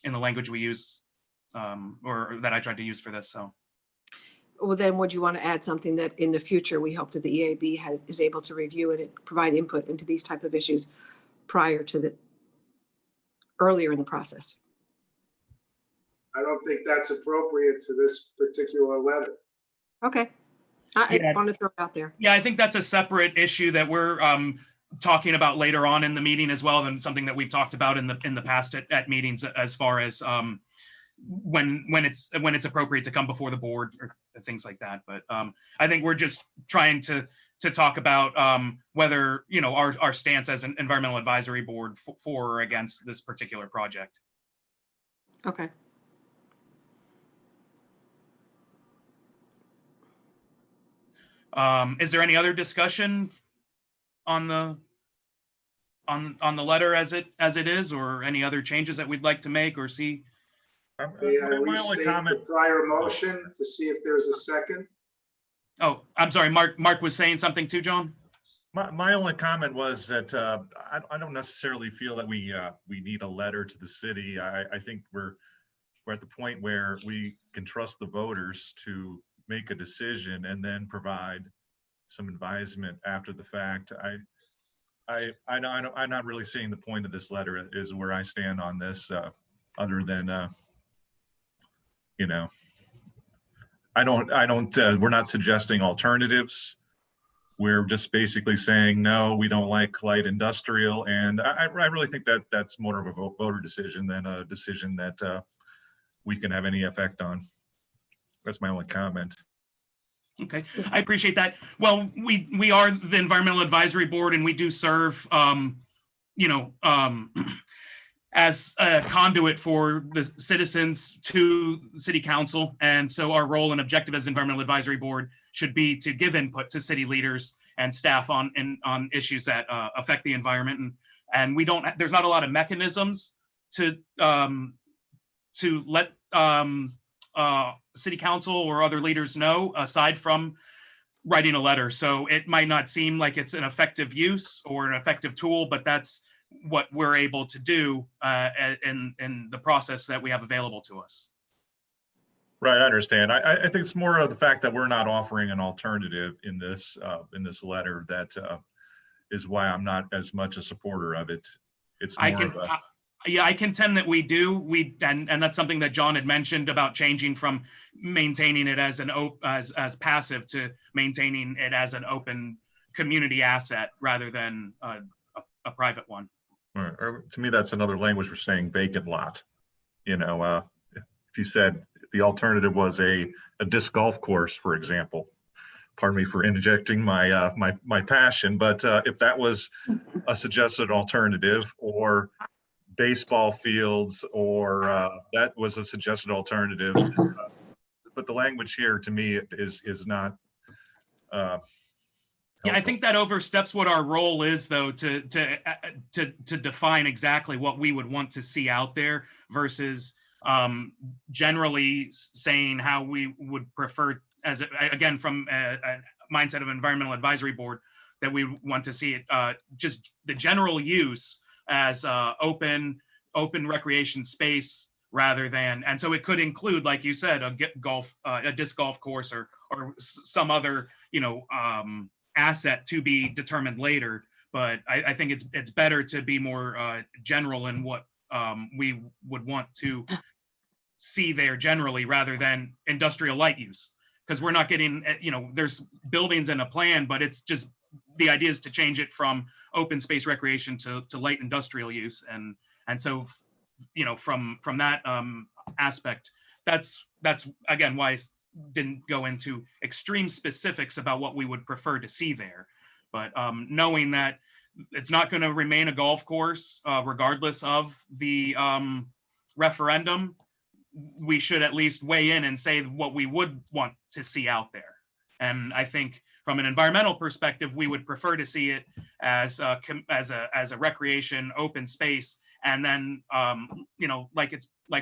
language we use, or that I tried to use for this. So. Well, then would you want to add something that in the future, we hope that the EAB is able to review it and provide input into these type of issues prior to earlier in the process? I don't think that's appropriate for this particular letter. Okay. I Yeah. want to throw it out there. Yeah, I think that's a separate issue that we're talking about later on in the meeting as well, and something that we've talked about in the past at meetings as far as when it's appropriate to come before the board or things like that. But I think we're just trying to talk about whether our stance as an environmental advisory board for or against this particular project. Okay. Is there any other discussion on the letter as it is, or any other changes that we'd like to make or see? May I My only restate comment. the prior motion to see if there's a second? Oh, I'm sorry, Mark was saying something too, John? My only comment was that I don't necessarily feel that we need a letter to the city. I think we're at the point where we can trust the voters to make a decision and then provide some advisement after the fact. I'm not really seeing the point of this letter is where I stand on this, other than we're not suggesting alternatives. We're just basically saying, no, we don't like light industrial. And I really think that that's more of a voter decision than a decision that we can have any effect on. That's my only comment. Okay, I appreciate that. Well, we are the Environmental Advisory Board, and we do serve, you know, as a conduit for the citizens to city council. And so our role and objective as Environmental Advisory Board should be to give input to city leaders and staff on issues that affect the environment. And we don't, there's not a lot of mechanisms to let city council or other leaders know, aside from writing a letter. So it might not seem like it's an effective use or an effective tool, but that's what we're able to do in the process that we have available to us. Right, I understand. I think it's more of the fact that we're not offering an alternative in this letter that is why I'm not as much a supporter of it. It's more of a, yeah, I contend that we do. And that's something that John had mentioned about changing from maintaining it as as passive to maintaining it as an open community asset rather than a private one. or to me, that's another language for saying vacant lot. You know, if you said the alternative was a disc golf course, for example, pardon me for interjecting my my passion, but if that was a suggested alternative, or baseball fields, or that was a suggested alternative, but the language here to me is not. Yeah, I think that oversteps what our role is, though, to define exactly what we would want to see out there versus generally saying how we would prefer, as again from a mindset of Environmental Advisory Board, that we want to see it just the general use as open recreation space rather than, and so it could include, like you said, a disc golf course or some other, you know, asset to be determined later. But I think it's better to be more general in what we would want to see there generally rather than industrial light use, because we're not getting, you know, there's buildings in a plan, but it's just the idea is to change it from open space recreation to light industrial use. And so, you know, from that aspect, that's again why I didn't go into extreme specifics about what we would prefer to see there. But knowing that it's not going to remain a golf course regardless of the referendum, we should at least weigh in and say what we would want to see out there. And I think from an environmental perspective, we would prefer to see it as a recreation open space. And then, you know, like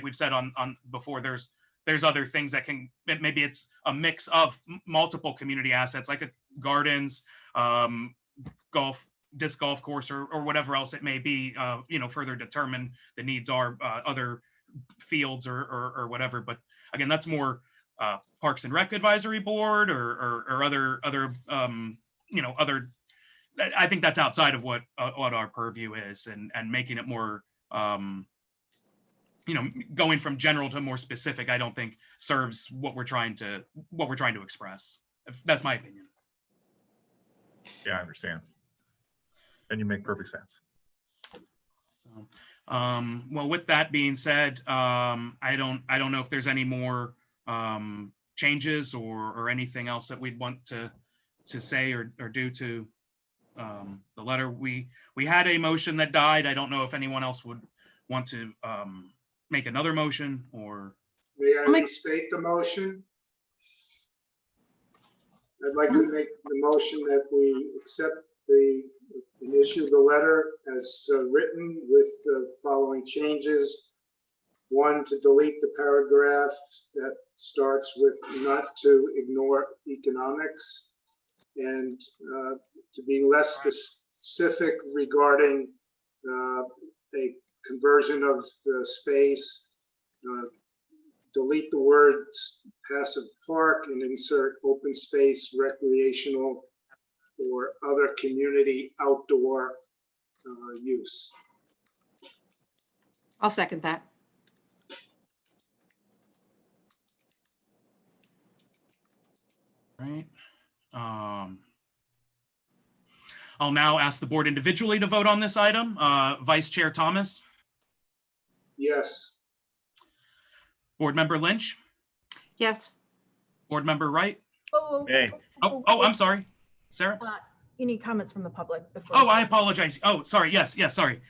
we've said on before, there's other things that can, maybe it's a mix of multiple community assets, like a gardens, disc golf course, or whatever else it may be, you know, further determine the needs are other fields or whatever. But again, that's more Parks and Rec Advisory Board or other you know, other, I think that's outside of what our purview is, and making it more you know, going from general to more specific, I don't think serves what we're trying to express. That's my opinion. Yeah, I understand. And you make perfect sense. So, well, with that being said, I don't know if there's any more changes or anything else that we'd want to say or do to the letter. We had a motion that died. I don't know if anyone else would want to make another motion, or. May I restate the motion? I'd like to make the motion that we accept and issue the letter as written with the following changes. One, to delete the paragraph that starts with "not to ignore economics," and to be less specific regarding a conversion of the space. Delete the words passive park and insert open space, recreational, or other community outdoor use. I'll second that. Right. I'll now ask the board individually to vote on this item. Vice Chair Thomas, Yes. Board Member Lynch, Yes. Board Member Wright, Hey. Oh, I'm sorry. Sarah? Any comments from the public before? Oh, I apologize. Oh, sorry. Yes, sorry.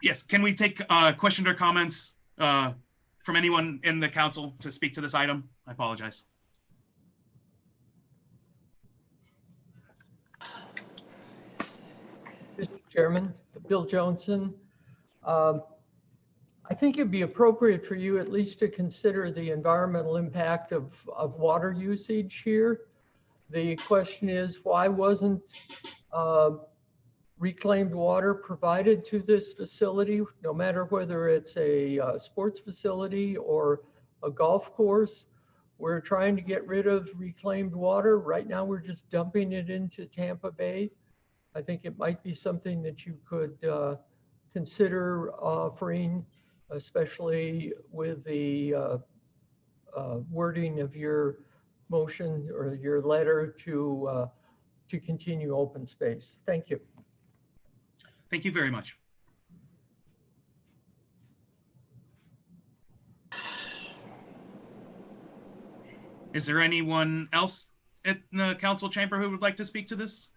Yes, can we take questions or comments from anyone in the council to speak to this item? I apologize. Mr. Chairman, Bill Johnson. I think it'd be appropriate for you at least to consider the environmental impact of water usage here. The question is, why wasn't reclaimed water provided to this facility, no matter whether it's a sports facility or a golf course? We're trying to get rid of reclaimed water. Right now, we're just dumping it into Tampa Bay. I think it might be something that you could consider offering, especially with the wording of your motion or your letter to continue open space. Thank you. Thank you very much. Is there anyone else at the council chamber who would like to speak to this?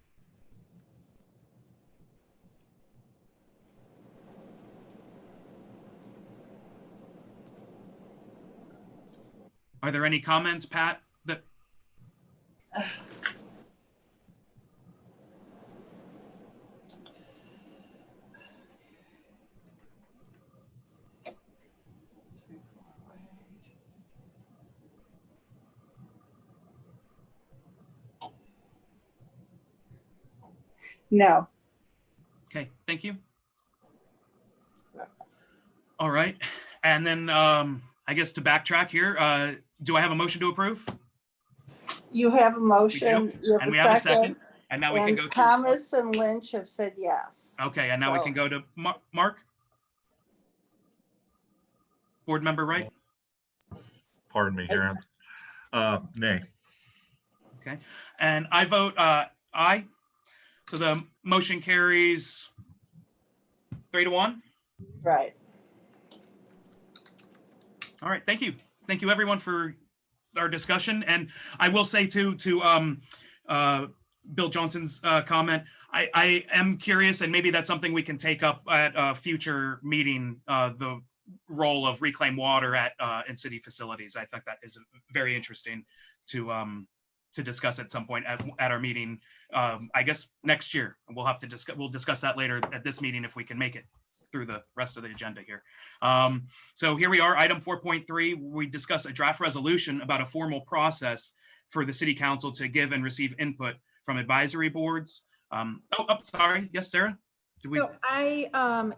Are there any comments, Pat? No. Okay, thank you. All right, and then I guess to backtrack here, do I have a motion to approve? You have a motion, you have And a we have a second, second, and now we can and go through. Thomas and Lynch have said yes. Okay, and now we can go to Mark? Board member Wright? Pardon me here. Nay. Okay, and I vote aye. So the motion carries 3-1. Right. All right, thank you. Thank you everyone for our discussion. And I will say too, to Bill Johnson's comment, I am curious, and maybe that's something we can take up at a future meeting, the role of reclaimed water in city facilities. I think that is very interesting to discuss at some point at our meeting, I guess next year. We'll have to we'll discuss that later at this meeting if we can make it through the rest of the agenda here. So here we are, item 4.3. We discuss a draft resolution about a formal process for the city council to give and receive input from advisory boards. Sorry. Yes, Sarah? So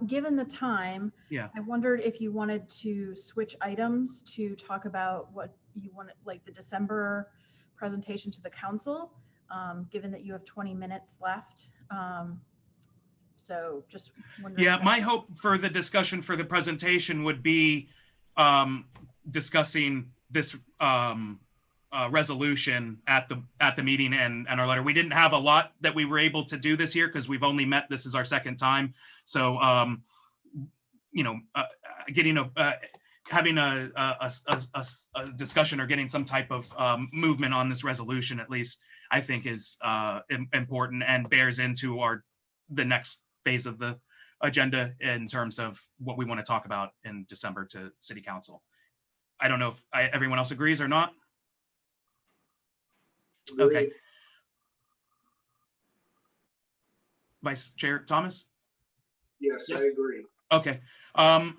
given the time, Yeah. I wondered if you wanted to switch items to talk about what you wanted, like the December presentation to the council, given that you have 20 minutes left. So just wondering. Yeah, my hope for the discussion for the presentation would be discussing this resolution at the meeting and our letter. We didn't have a lot that we were able to do this year because we've only met, this is our second time. So, having a discussion or getting some type of movement on this resolution, at least, I think is important and bears into the next phase of the agenda in terms of what we want to talk about in December to City Council. I don't know if everyone else agrees or not. Okay. Vice Chair Thomas? Yes, I agree. Okay. All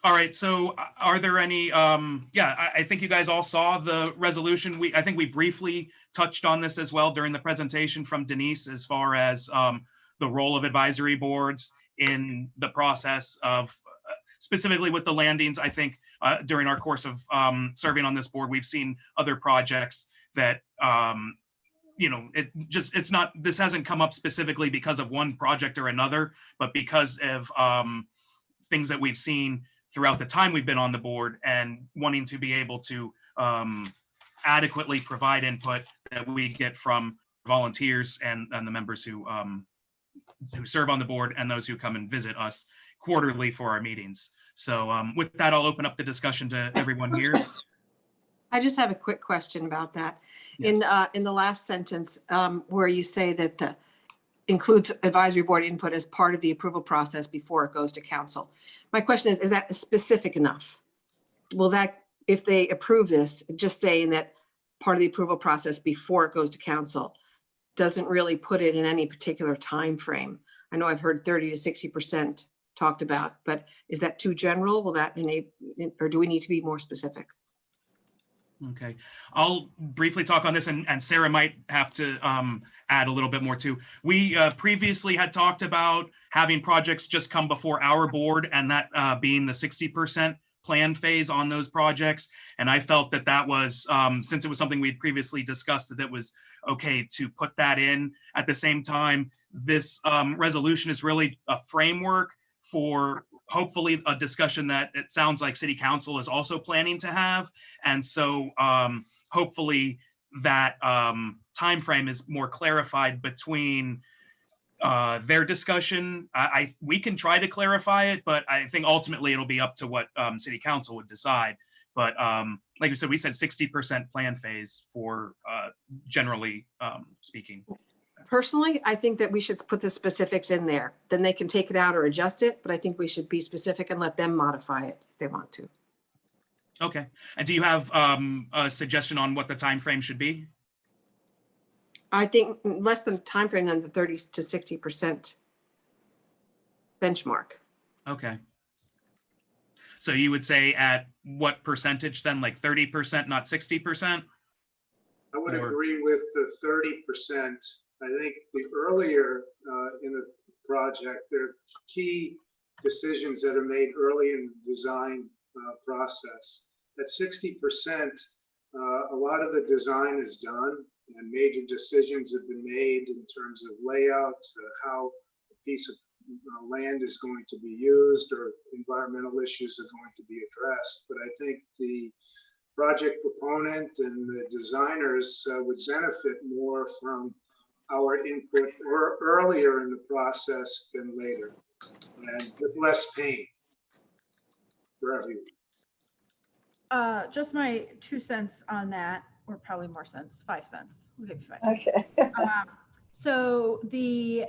right. So are there any, I think you guys all saw the resolution. I think we briefly touched on this as well during the presentation from Denise, as far as the role of advisory boards in the process of specifically with the landings. I think during our course of serving on this board, we've seen other projects that, this hasn't come up specifically because of one project or another, but because of things that we've seen throughout the time we've been on the board and wanting to be able to adequately provide input that we get from volunteers and the members who serve on the board and those who come and visit us quarterly for our meetings. So with that, I'll open up the discussion to everyone here. I just have a quick question about that. In the last sentence, where you say that the includes advisory board input as part of the approval process before it goes to council. My question is that specific enough? Will that, if they approve this, just saying that part of the approval process before it goes to council doesn't really put it in any particular time frame? I know I've heard 30 to 60% talked about, but is that too general? Will that enable, or do we need to be more specific? Okay, I'll briefly talk on this, and Sarah might have to add a little bit more too. We previously had talked about having projects just come before our board, and that being the 60% plan phase on those projects. And I felt that that was, since it was something we'd previously discussed, that it was okay to put that in. At the same time, this resolution is really a framework for hopefully a discussion that it sounds like City Council is also planning to have. And so hopefully that timeframe is more clarified between their discussion. We can try to clarify it, but I think ultimately it'll be up to what City Council would decide. But like I said, we said 60% plan phase for generally speaking. Personally, I think that we should put the specifics in there. Then they can take it out or adjust it, but I think we should be specific and let them modify it if they want to. Okay. And do you have a suggestion on what the time frame should be? I think less than time frame than the 30 to 60% benchmark. Okay. So you would say at what percentage then, like 30%, not 60%? I would Or- agree with the 30%. I think the earlier in the project, there are key decisions that are made early in the design process. At 60%, a lot of the design is done and major decisions have been made in terms of layout, how a piece of land is going to be used, or environmental issues are going to be addressed. But I think the project proponent and the designers would benefit more from our input or earlier in the process than later, and with less pain for everyone. Just my 2 cents on that, or probably more cents, 5 cents. We'll give you 5 cents. Okay. So the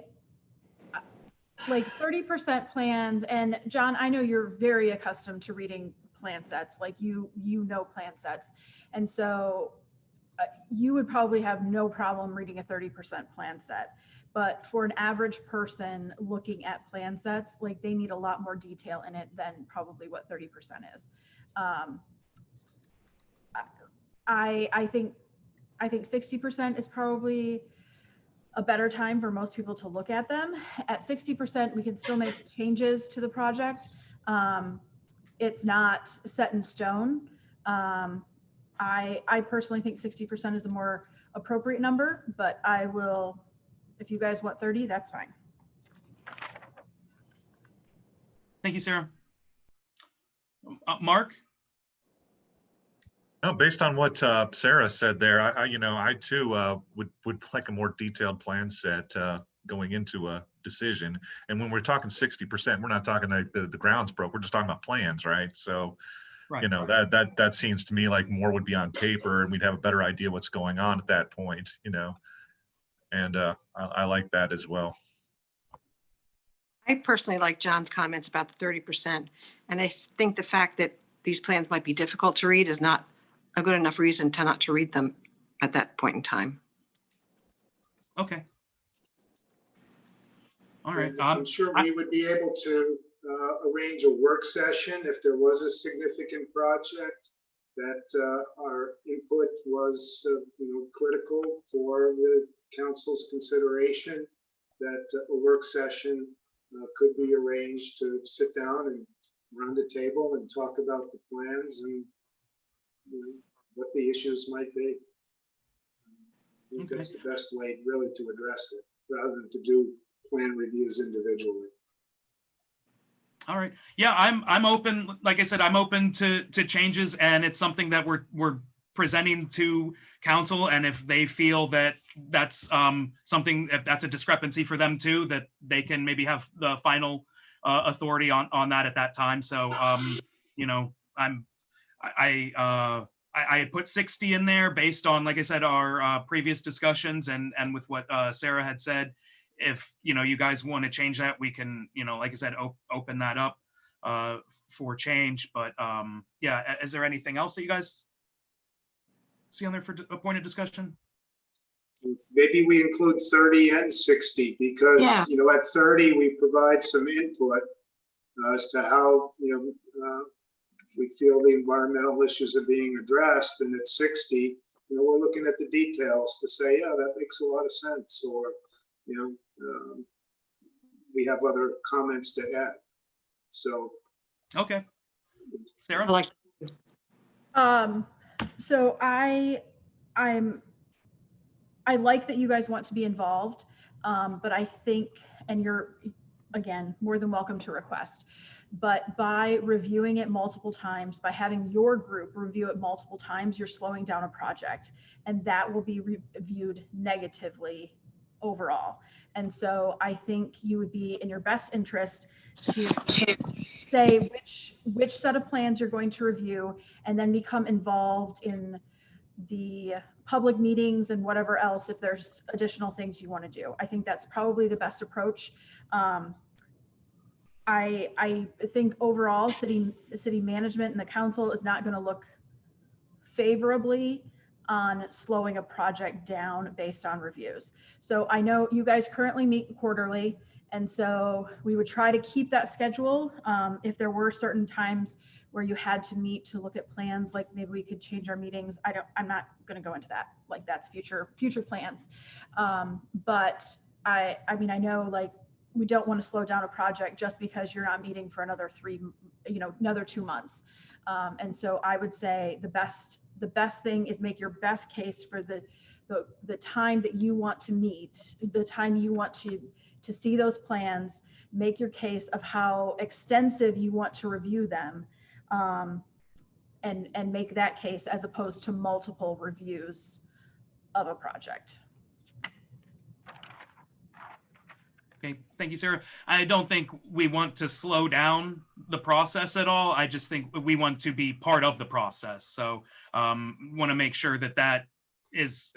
like 30% plans, and John, I know you're very accustomed to reading plan sets, like you know plan sets, and so you would probably have no problem reading a 30% plan set. But for an average person looking at plan sets, like they need a lot more detail in it than probably what 30% is. I think 60% is probably a better time for most people to look at them. At 60%, we can still make changes to the project. It's not set in stone. I personally think 60% is a more appropriate number, but I will, if you guys want 30, that's fine. Thank you, Sarah. Mark? No, based on what Sarah said there, I too would like a more detailed plan set going into a decision. And when we're talking 60%, we're not talking like the grounds broke. We're just talking about plans, right? So, Right. you know, that seems to me like more would be on paper, and we'd have a better idea what's going on at that point, you know. And I like that as well. I personally like John's comments about the 30%. And I think the fact that these plans might be difficult to read is not a good enough reason to not to read them at that point in time. Okay. All right. And I'm sure we would be able to arrange a work session if there was a significant project that our input was critical for the council's consideration, that a work session could be arranged to sit down and around the table and talk about the plans and what the issues might be. I think that's the best way really to address it, rather than to do plan reviews individually. All right. Yeah, I'm open. Like I said, I'm open to changes, and it's something that we're presenting to council. And if they feel that that's something, if that's a discrepancy for them too, that they can maybe have the final authority on that at that time. So I I had put 60 in there based on, like I said, our previous discussions and with what Sarah had said. If, you guys want to change that, we can, like I said, open that up for change. But yeah, is there anything else that you guys see on there for a point of discussion? Maybe we include 30 and 60 because, Yeah. At 30, we provide some input as to how, we feel the environmental issues are being addressed. And at 60, we're looking at the details to say, yeah, that makes a lot of sense. Or, we have other comments to add. So. Okay. Sarah? I like, So I like that you guys want to be involved, but I think, and you're, again, more than welcome to request, but by reviewing it multiple times, by having your group review it multiple times, you're slowing down a project, and that will be reviewed negatively overall. And so I think you would be in your best interest to say which set of plans you're going to review, and then become involved in the public meetings and whatever else, if there's additional things you want to do. I think that's probably the best approach. I think overall city management and the council is not going to look favorably on slowing a project down based on reviews. So I know you guys currently meet quarterly, and so we would try to keep that schedule. If there were certain times where you had to meet to look at plans, like maybe we could change our meetings. I'm not going to go into that. Like that's future plans. But I mean, I know like we don't want to slow down a project just because you're not meeting for another another 2 months. And so I would say the best thing is make your best case for the time that you want to meet, the time you want to see those plans, make your case of how extensive you want to review them, and make that case as opposed to multiple reviews of a project. Okay, thank you, Sarah. I don't think we want to slow down the process at all. I just think we want to be part of the process. So want to make sure that is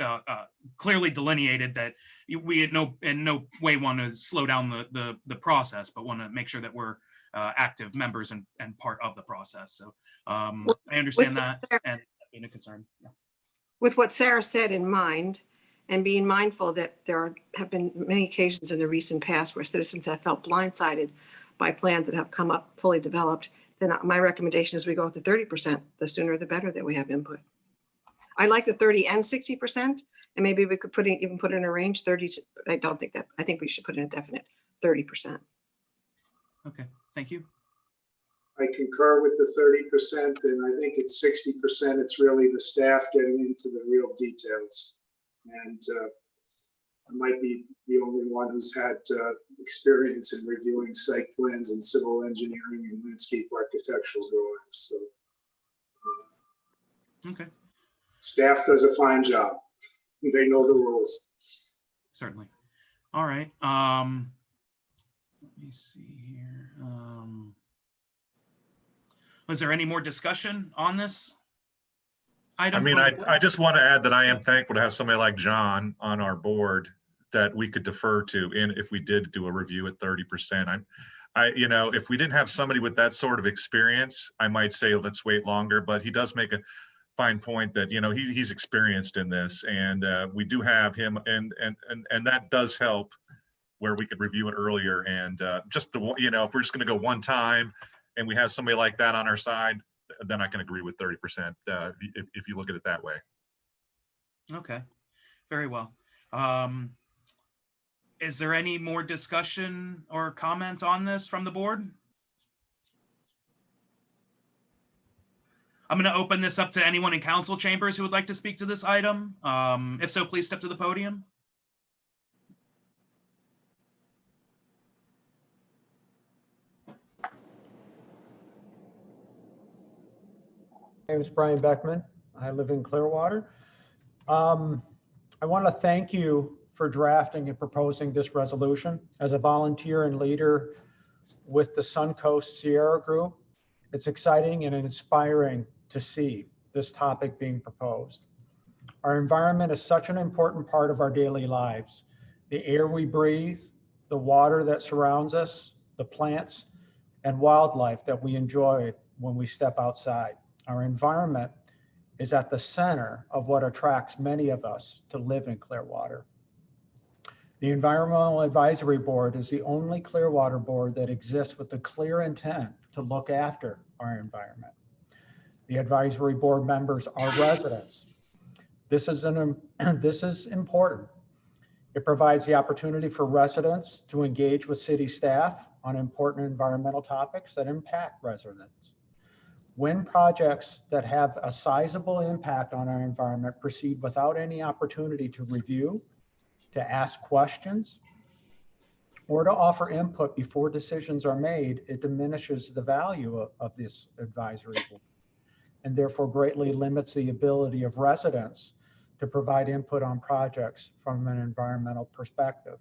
clearly delineated, that we in no way want to slow down the process, but want to make sure that we're active members and part of the process. So I understand that and being a concern. Yeah. with what Sarah said in mind, and being mindful that there have been many occasions in the recent past where citizens have felt blindsided by plans that have come up fully developed, then my recommendation is we go with the 30%. The sooner the better that we have input. I like the 30 and 60%, and maybe we could even put in a range 30. I don't think that. I think we should put in a definite 30%. Okay, thank you. I concur with the 30%, and I think it's 60%. It's really the staff getting into the real details. And I might be the only one who's had experience in reviewing site plans and civil engineering and landscape architectural drawings. So Okay, staff does a fine job. They know the rules. certainly. All right. Let me see here. Was there any more discussion on this item? I mean, I just want to add that I am thankful to have somebody like John on our board that we could defer to if we did do a review at 30%. If we didn't have somebody with that sort of experience, I might say let's wait longer, but he does make a fine point that, he's experienced in this, and we do have him, and that does help where we could review it earlier. And if we're just going to go one time and we have somebody like that on our side, then I can agree with 30% if you look at it that way. Okay, very well. Is there any more discussion or comment on this from the board? I'm going to open this up to anyone in council chambers who would like to speak to this item. If so, please step to the podium. My name is Brian Beckman. I live in Clearwater. I want to thank you for drafting and proposing this resolution. As a volunteer and leader with the Suncoast Sierra Group, it's exciting and inspiring to see this topic being proposed. Our environment is such an important part of our daily lives. The air we breathe, the water that surrounds us, the plants and wildlife that we enjoy when we step outside. Our environment is at the center of what attracts many of us to live in Clearwater. The Environmental Advisory Board is the only Clearwater board that exists with the clear intent to look after our environment. The advisory board members are residents. This is important. It provides the opportunity for residents to engage with city staff on important environmental topics that impact residents. When projects that have a sizable impact on our environment proceed without any opportunity to review, to ask questions, or to offer input before decisions are made, it diminishes the value of this advisory board, and therefore greatly limits the ability of residents to provide input on projects from an environmental perspective.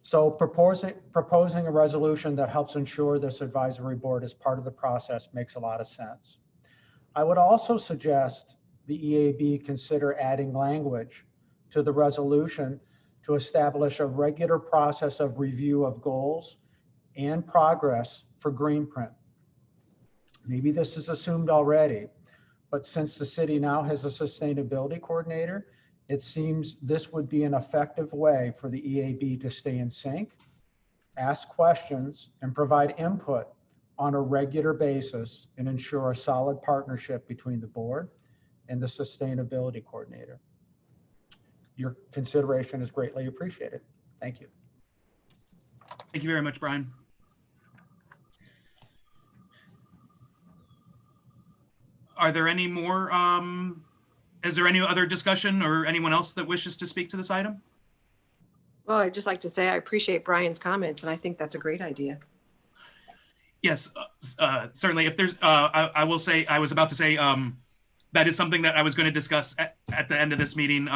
So proposing a resolution that helps ensure this advisory board is part of the process makes a lot of sense. I would also suggest the EAB consider adding language to the resolution to establish a regular process of review of goals and progress for Greenprint. Maybe this is assumed already, but since the city now has a sustainability coordinator, it seems this would be an effective way for the EAB to stay in sync, ask questions, and provide input on a regular basis and ensure a solid partnership between the board and the sustainability coordinator. Your consideration is greatly appreciated. Thank you. Thank you very much, Brian. Are there any more, is there any other discussion or anyone else that wishes to speak to this item? Well, I'd just like to say I appreciate Brian's comments, and I think that's a great idea. Yes, certainly. If there's, I will say, I was about to say, that is something that I was going to discuss at the end of this meeting,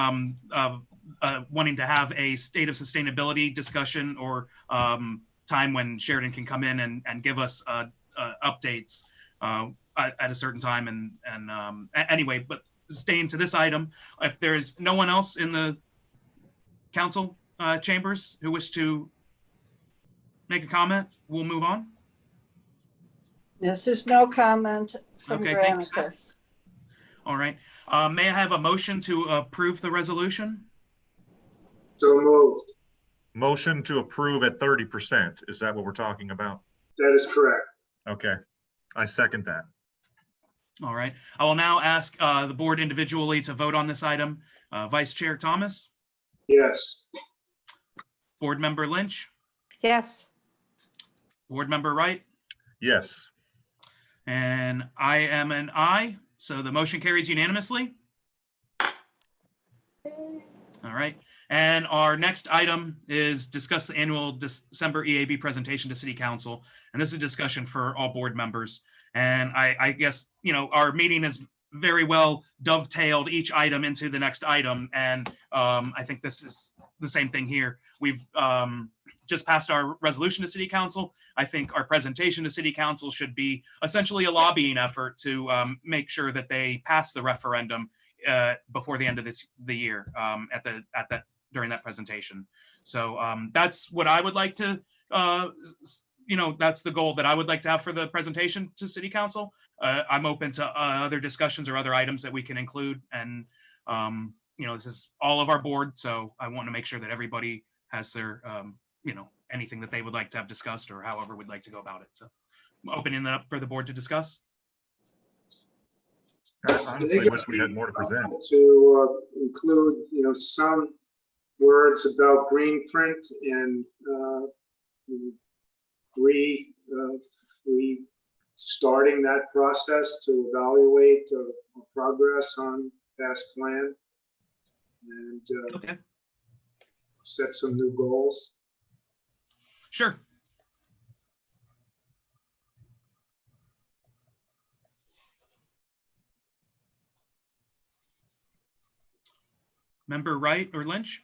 wanting to have a state of sustainability discussion or time when Sheridan can come in and give us updates at a certain time. And anyway, but staying to this item, if there's no one else in the council chambers who wish to make a comment, we'll move on. Yes, there's no comment from Okay, thank you, Granicus. All right. May I have a motion to approve the resolution? So moved. Motion to approve at 30%. Is that what we're talking about? That is correct. Okay, I second that. All right. I will now ask the board individually to vote on this item. Vice Chair Thomas, Yes. Board Member Lynch, Yes. Board Member Wright, Yes. and I am an aye. So the motion carries unanimously. All right. And our next item is discuss the annual December EAB presentation to City Council. And this is a discussion for all board members. And I guess, you know, our meeting is very well dovetailed each item into the next item. And I think this is the same thing here. We've just passed our resolution to City Council. I think our presentation to City Council should be essentially a lobbying effort to make sure that they pass the referendum before the end of the year during that presentation. So that's what I would like to, you know, that's the goal that I would like to have for the presentation to City Council. I'm open to other discussions or other items that we can include. And, you know, this is all of our board. So I want to make sure that everybody has their, you know, anything that they would like to have discussed or however we'd like to go about it. So I'm opening it up for the board to discuss. I honestly wish we had more to present. To include, you know, some words about Greenprint and restarting that process to evaluate progress on past plan and Okay, set some new goals. sure. Member Wright or Lynch?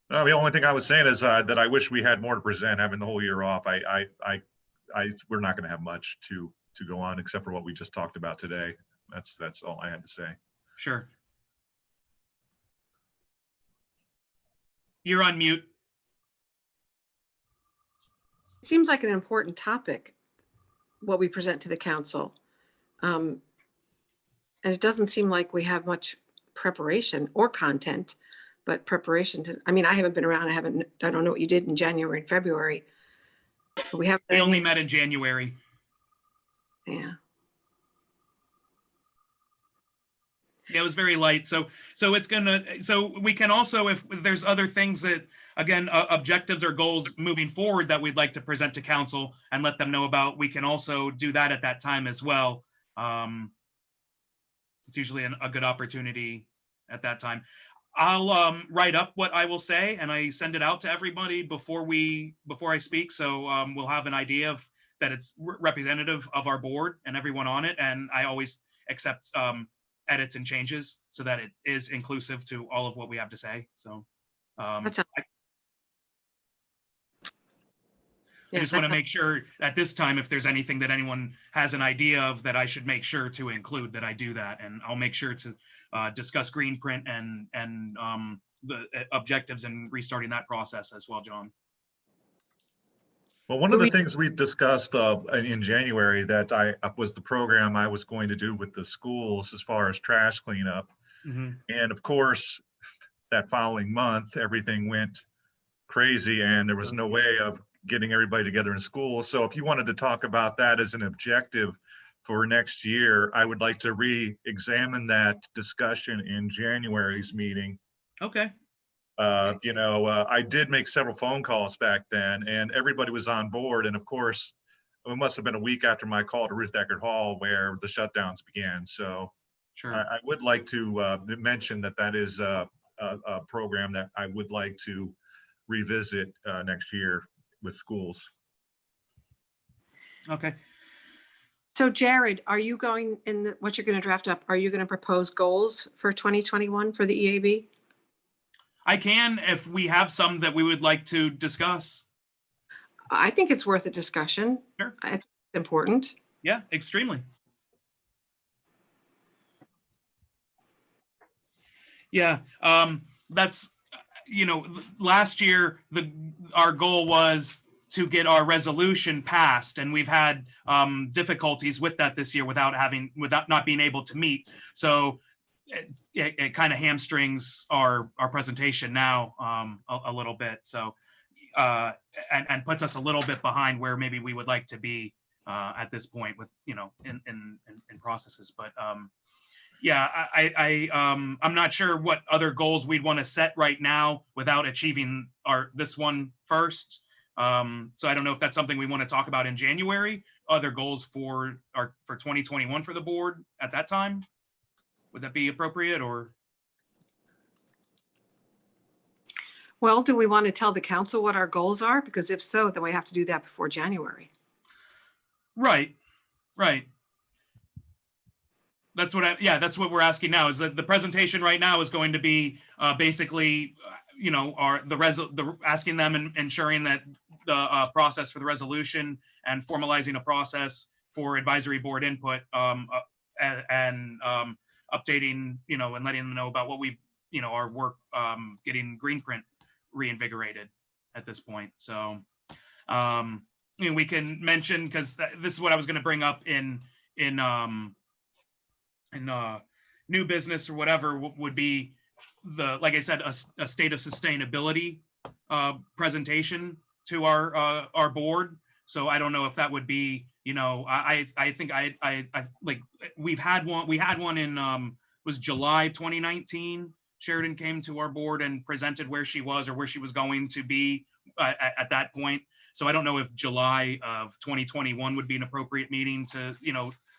No, the only thing I was saying is that I wish we had more to present. Having the whole year off, we're not going to have much to go on except for what we just talked about today. that's all I had to say. Sure. You're on mute. It seems like an important topic, what we present to the council. And it doesn't seem like we have much preparation or content, but preparation to, I mean, I haven't been around. I don't know what you did in January and February. But we haven't. We only met in January. Yeah. Yeah, it was very light. So we can also, if there's other things that, again, objectives or goals moving forward that we'd like to present to council and let them know about, we can also do that at that time as well. It's usually a good opportunity at that time. I'll write up what I will say and I send it out to everybody before I speak. So we'll have an idea of that it's representative of our board and everyone on it. And I always accept edits and changes so that it is inclusive to all of what we have to say. So I just want to make sure at this time, if there's anything that anyone has an idea of that I should make sure to include, that I do that. And I'll make sure to discuss green print and the objectives and restarting that process as well, John. Well, one of the things we discussed in January that was the program I was going to do with the schools as far as trash cleanup. Mm-hmm. And of course, that following month, everything went crazy and there was no way of getting everybody together in school. So if you wanted to talk about that as an objective for next year, I would like to re-examine that discussion in January's meeting. Okay. I did make several phone calls back then and everybody was on board. And of course, it must have been a week after my call to Ruth Eckerd Hall where the shutdowns began. So sure. I would like to mention that is a program that I would like to revisit next year with schools. Okay. So Jared, are you going what you're going to draft up? Are you going to propose goals for 2021 for the EAB? I can, if we have some that we would like to discuss. I think it's worth a discussion. Sure. I think it's important. Yeah, extremely. Yeah, that's, last year, our goal was to get our resolution passed, and we've had difficulties with that this year without not being able to meet. So it kind of hamstrings our presentation now a little bit. So and puts us a little bit behind where maybe we would like to be at this point with in processes. But yeah, I'm not sure what other goals we'd want to set right now without achieving this one first. So I don't know if that's something we want to talk about in January. Other goals for 2021 for the board at that time. Would that be appropriate or? Well, do we want to tell the council what our goals are? Because if so, then we have to do that before January. Right. That's what we're asking now, is that the presentation right now is going to be basically, asking them and ensuring that the process for the resolution and formalizing a process for advisory board input and updating, and letting them know about what we've, our work getting green print reinvigorated at this point. So we can mention, because this is what I was going to bring up in new business or whatever, would be like I said, a state of sustainability presentation to our board. So I don't know if that would be, I think I like, we had one in was July 2019. Sheridan came to our board and presented where she was or where she was going to be at that point. So I don't know if July of 2021 would be an appropriate meeting to,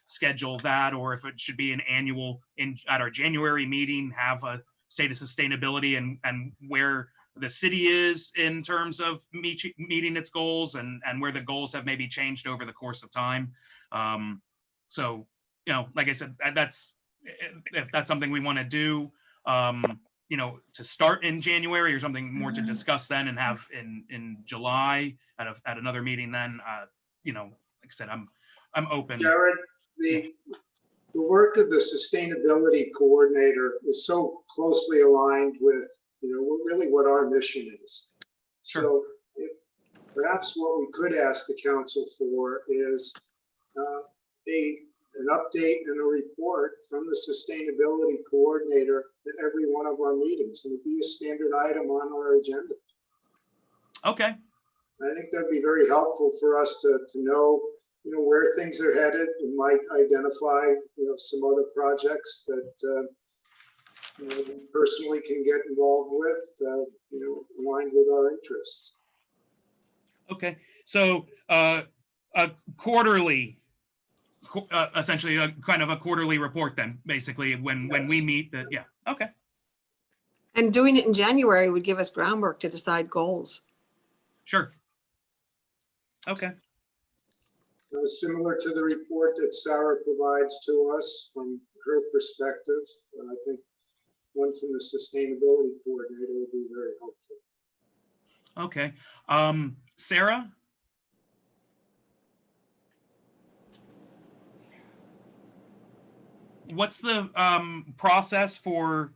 schedule that, or if it should be an annual at our January meeting, have a state of sustainability and where the city is in terms of meeting its goals and where the goals have maybe changed over the course of time. So, like I said, if that's something we want to do, to start in January or something more to discuss then and have in July at another meeting then, like I said, I'm open. Jared, the work of the sustainability coordinator is so closely aligned with, really what our mission is. Sure. So perhaps what we could ask the council for is an update and a report from the sustainability coordinator at every one of our meetings, and it'd be a standard item on our agenda. Okay. I think that'd be very helpful for us to know, where things are headed, and might identify, some other projects that we personally can get involved with, aligned with our interests. Okay. So a quarterly, essentially a kind of a quarterly report then, basically, when we meet. Yeah. Okay. And doing it in January would give us groundwork to decide goals. Sure. Okay. Similar to the report that Sarah provides to us from her perspective, I think one from the sustainability coordinator would be very helpful. Okay. Sarah? What's the process for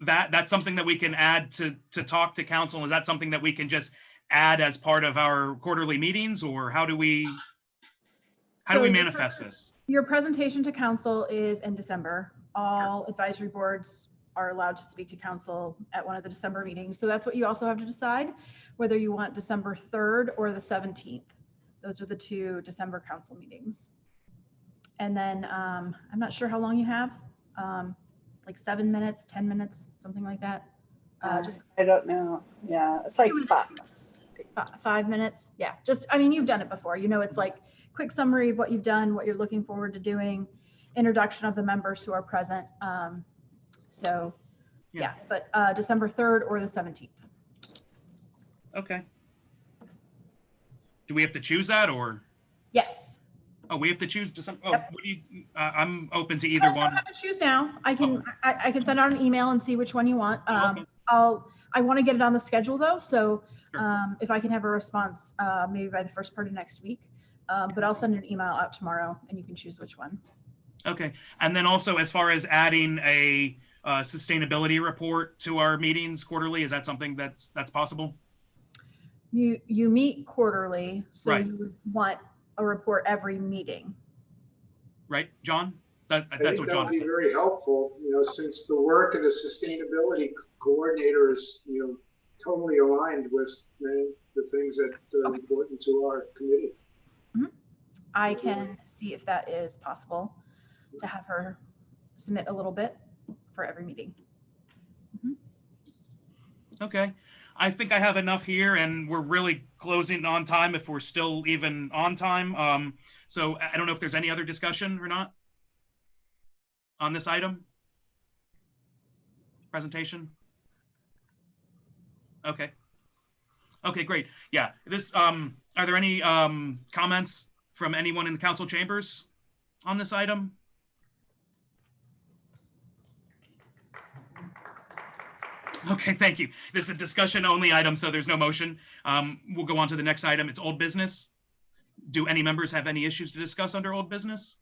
that? That's something that we can add to talk to council. Is that something that we can just add as part of our quarterly meetings, or how do we manifest this? Your presentation to council is in December. All advisory boards are allowed to speak to council at one of the December meetings. So that's what you also have to decide, whether you want December 3rd or the 17th. Those are the 2 December council meetings. And then I'm not sure how long you have, like 7 minutes, 10 minutes, something like that. I don't know. Yeah, it's like 5 minutes. Yeah, you've done it before. It's like quick summary of what you've done, what you're looking forward to doing, introduction of the members who are present. So yeah, but December 3rd or the 17th. Okay. Do we have to choose that, or? Yes. Oh, we have to choose December. Oh, Yep. what do you, I'm open to either You one. don't have to choose now. I can send out an email and see which one you want. Okay. I want to get it on the schedule though, so Sure. if I can have a response maybe by the first part of next week, but I'll send an email out tomorrow and you can choose which one. Okay. And then also, as far as adding a sustainability report to our meetings quarterly, is that something that's possible? You meet quarterly, so Right. you would want a report every meeting. Right, John? I That's think what that John would be said. very helpful, since the work of the sustainability coordinator is, totally aligned with the things that are important to our committee. I can see if that is possible to have her submit a little bit for every meeting. Okay. I think I have enough here, and we're really closing on time if we're still even on time. So I don't know if there's any other discussion or not on this item. Presentation. Okay. Okay, great. Yeah, this, are there any comments from anyone in the council chambers on this item? Okay, thank you. This is a discussion only item, so there's no motion. We'll go on to the next item. It's old business. Do any members have any issues to discuss under old business?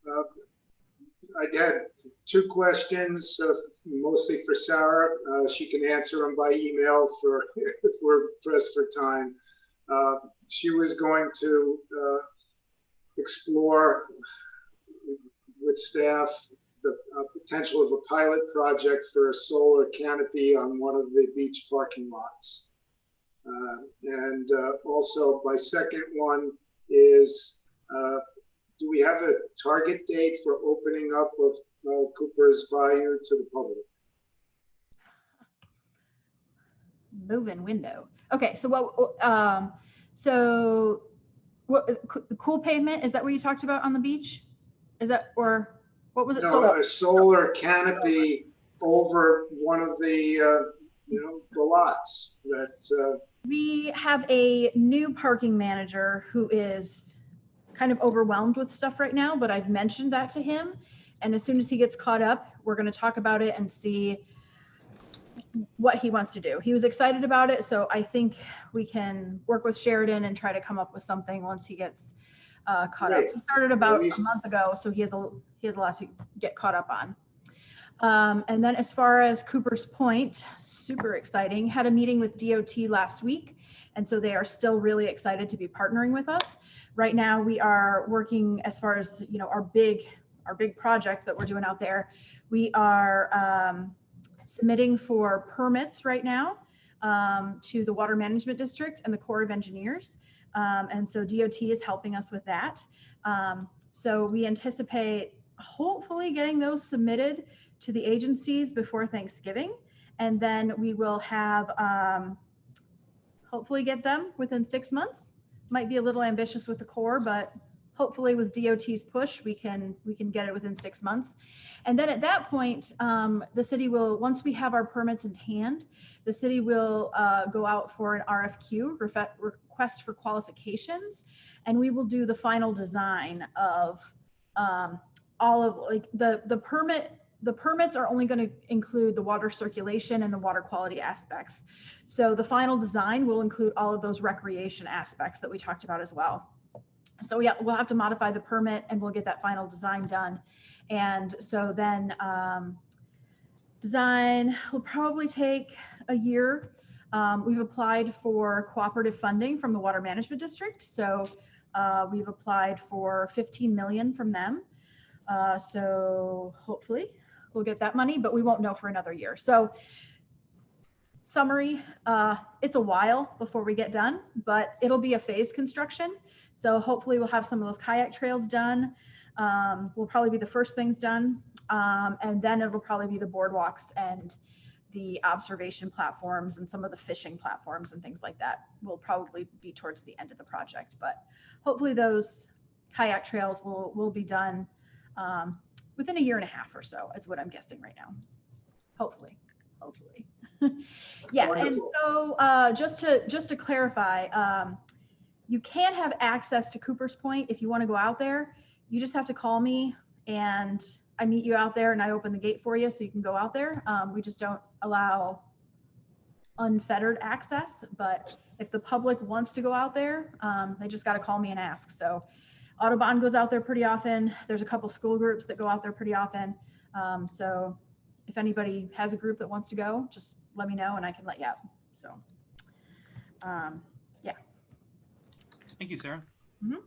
I had 2 questions, mostly for Sarah. She can answer them by email if we're pressed for time. She was going to explore with staff the potential of a pilot project for a solar canopy on one of the beach parking lots. And also my second one is, do we have a target date for opening up of Cooper's Bayou to the public? Move-in window. Okay, so what, the cool pavement, is that what you talked about on the beach? Is that, or what was it? No, a solar canopy over one of the, the lots that. We have a new parking manager who is kind of overwhelmed with stuff right now, but I've mentioned that to him. And as soon as he gets caught up, we're going to talk about it and see what he wants to do. He was excited about it, so I think we can work with Sheridan and try to come up with something once he gets caught up. Great. He started about At least- a month ago, so he has a lot to get caught up on. And then as far as Cooper's Point, super exciting. Had a meeting with DOT last week, and so they are still really excited to be partnering with us. Right now, we are working as far as our big project that we're doing out there. We are submitting for permits right now to the Water Management District and the Corps of Engineers. And so DOT is helping us with that. So we anticipate hopefully getting those submitted to the agencies before Thanksgiving. And then we will have, hopefully get them within 6 months. Might be a little ambitious with the Corps, but hopefully with DOT's push, we can get it within 6 months. And then at that point, the city will, once we have our permits in hand, the city will go out for an RFQ, request for qualifications, and we will do the final design of all of like the permit. The permits are only going to include the water circulation and the water quality aspects. So the final design will include all of those recreation aspects that we talked about as well. So yeah, we'll have to modify the permit and we'll get that final design done. And so then design will probably take a year. We've applied for cooperative funding from the Water Management District. So we've applied for 15 million from them. So hopefully we'll get that money, but we won't know for another year. So summary, it's a while before we get done, but it'll be a phased construction. So hopefully we'll have some of those kayak trails done. Will probably be the first things done. And then it'll probably be the boardwalks and the observation platforms and some of the fishing platforms and things like that will probably be towards the end of the project. But hopefully those kayak trails will be done within a year and a half or so is what I'm guessing right now. Hopefully. Yeah. Wonderful. And so just to clarify, you can have access to Cooper's Point if you want to go out there. You just have to call me and I meet you out there and I open the gate for you so you can go out there. We just don't allow unfettered access, but if the public wants to go out there, they just got to call me and ask. So Audubon goes out there pretty often. There's a couple school groups that go out there pretty often. So if anybody has a group that wants to go, just let me know and I can let you out. So, yeah. Thank you, Sarah. Mhm.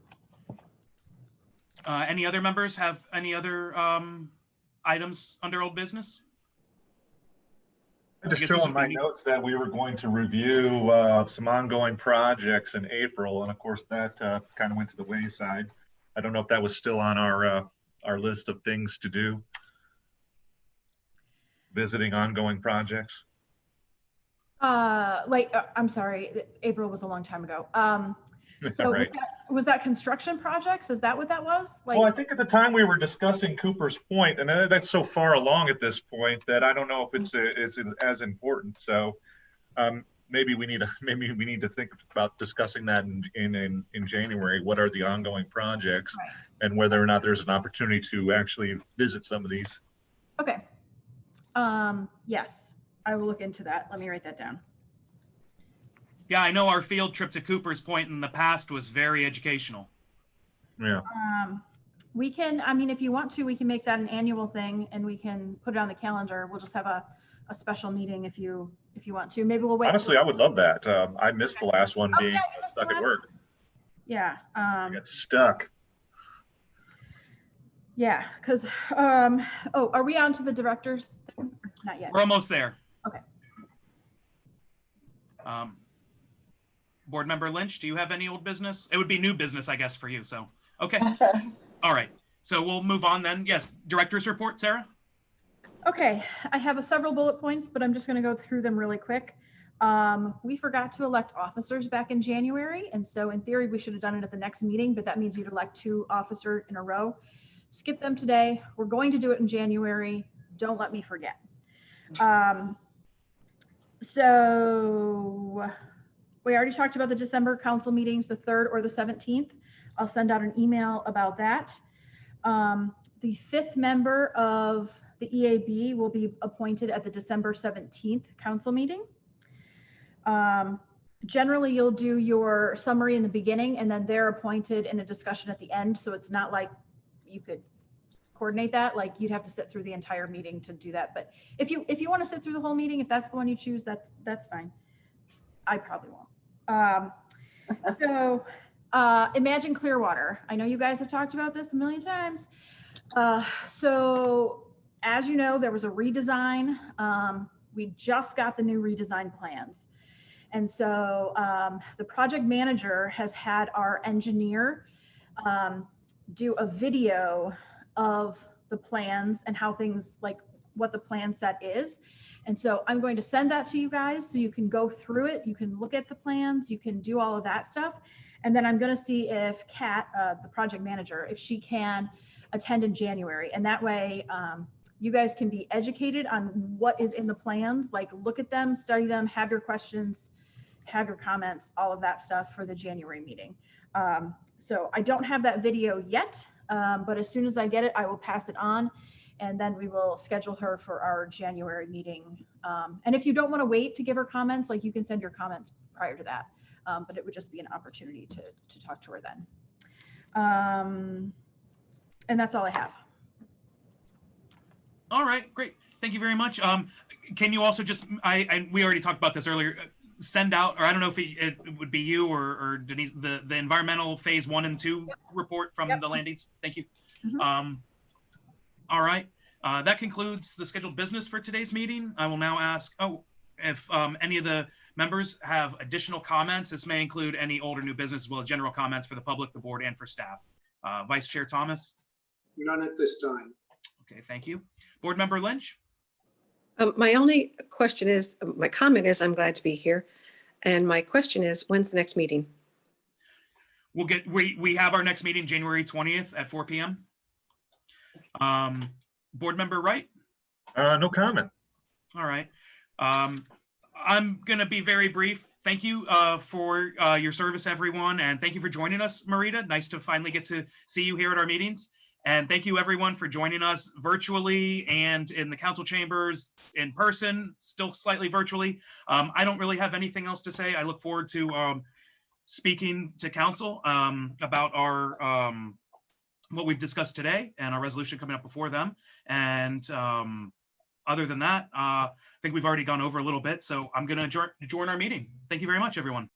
Any other members have any other items under old business? I just guess show this in would my be- notes that we were going to review some ongoing projects in April, and of course that kind of went to the wayside. I don't know if that was still on our list of things to do. Visiting ongoing projects. I'm sorry, April was a long time ago. So Right. was that construction projects? Is that what that was? Well, I think at the time we were discussing Cooper's Point, and that's so far along at this point that I don't know if it's as important. So maybe we need to think about discussing that in January. What are the ongoing projects, Right. and whether or not there's an opportunity to actually visit some of these. Okay. Yes, I will look into that. Let me write that down. Yeah, I know our field trip to Cooper's Point in the past was very educational. Yeah. We can, I mean, if you want to, we can make that an annual thing and we can put it on the calendar. We'll just have a special meeting if you want to. Maybe we'll wait. Honestly, I would love that. I missed the last one Oh, being yeah, you missed the stuck at last work. Yeah. I got stuck. Yeah, because, are we on to the directors? Not yet. We're almost there. Okay. Board Member Lynch, do you have any old business? It would be new business, I guess, for you. So, okay. All right. So we'll move on then. Yes, director's report, Sarah? Okay, I have several bullet points, but I'm just going to go through them really quick. We forgot to elect officers back in January, and so in theory, we should have done it at the next meeting, but that means you'd elect 2 officers in a row. Skip them today. We're going to do it in January. Don't let me forget. So we already talked about the December council meetings, the 3rd or the 17th. I'll send out an email about that. The 5th member of the EAB will be appointed at the December 17th council meeting. generally you'll do your summary in the beginning and then they're appointed in a discussion at the end. So it's not like you could coordinate that. Like you'd have to sit through the entire meeting to do that. But if you want to sit through the whole meeting, if that's the one you choose, that's fine. I probably won't. So Imagine Clearwater. I know you guys have talked about this a million times. So as you know, there was a redesign. We just got the new redesign plans. And so the project manager has had our engineer do a video of the plans and how things, like what the plan set is. And so I'm going to send that to you guys so you can go through it. You can look at the plans, you can do all of that stuff. And then I'm going to see if Kat, the project manager, if she can attend in January. And that way you guys can be educated on what is in the plans, like look at them, study them, have your questions, have your comments, all of that stuff for the January meeting. So I don't have that video yet, but as soon as I get it, I will pass it on. And then we will schedule her for our January meeting. And if you don't want to wait to give her comments, like you can send your comments prior to that. But it would just be an opportunity to talk to her then. And that's all I have. All right, great. Thank you very much. Can you also just, we already talked about this earlier, send out, or I don't know if it would be you or Denise, the environmental phase 1 and 2 report from the landings. Thank you. All right, that concludes the scheduled business for today's meeting. I will now ask, if any of the members have additional comments. This may include any old or new business as well as general comments for the public, the board, and for staff. Vice Chair Thomas. None at this time. Okay, thank you. Board Member Lynch. My only question is, my comment is, I'm glad to be here. And my question is, when's the next meeting? We have our next meeting January 20th at 4 p.m. Board Member Wright. No comment. All right. I'm going to be very brief. Thank you for your service, everyone. And thank you for joining us, Marita. Nice to finally get to see you here at our meetings. And thank you, everyone, for joining us virtually and in the council chambers, in person, still slightly virtually. I don't really have anything else to say. I look forward to speaking to council about our what we've discussed today and our resolution coming up before them. And other than that, I think we've already gone over a little bit. So I'm going to adjourn our meeting. Thank you very much, everyone.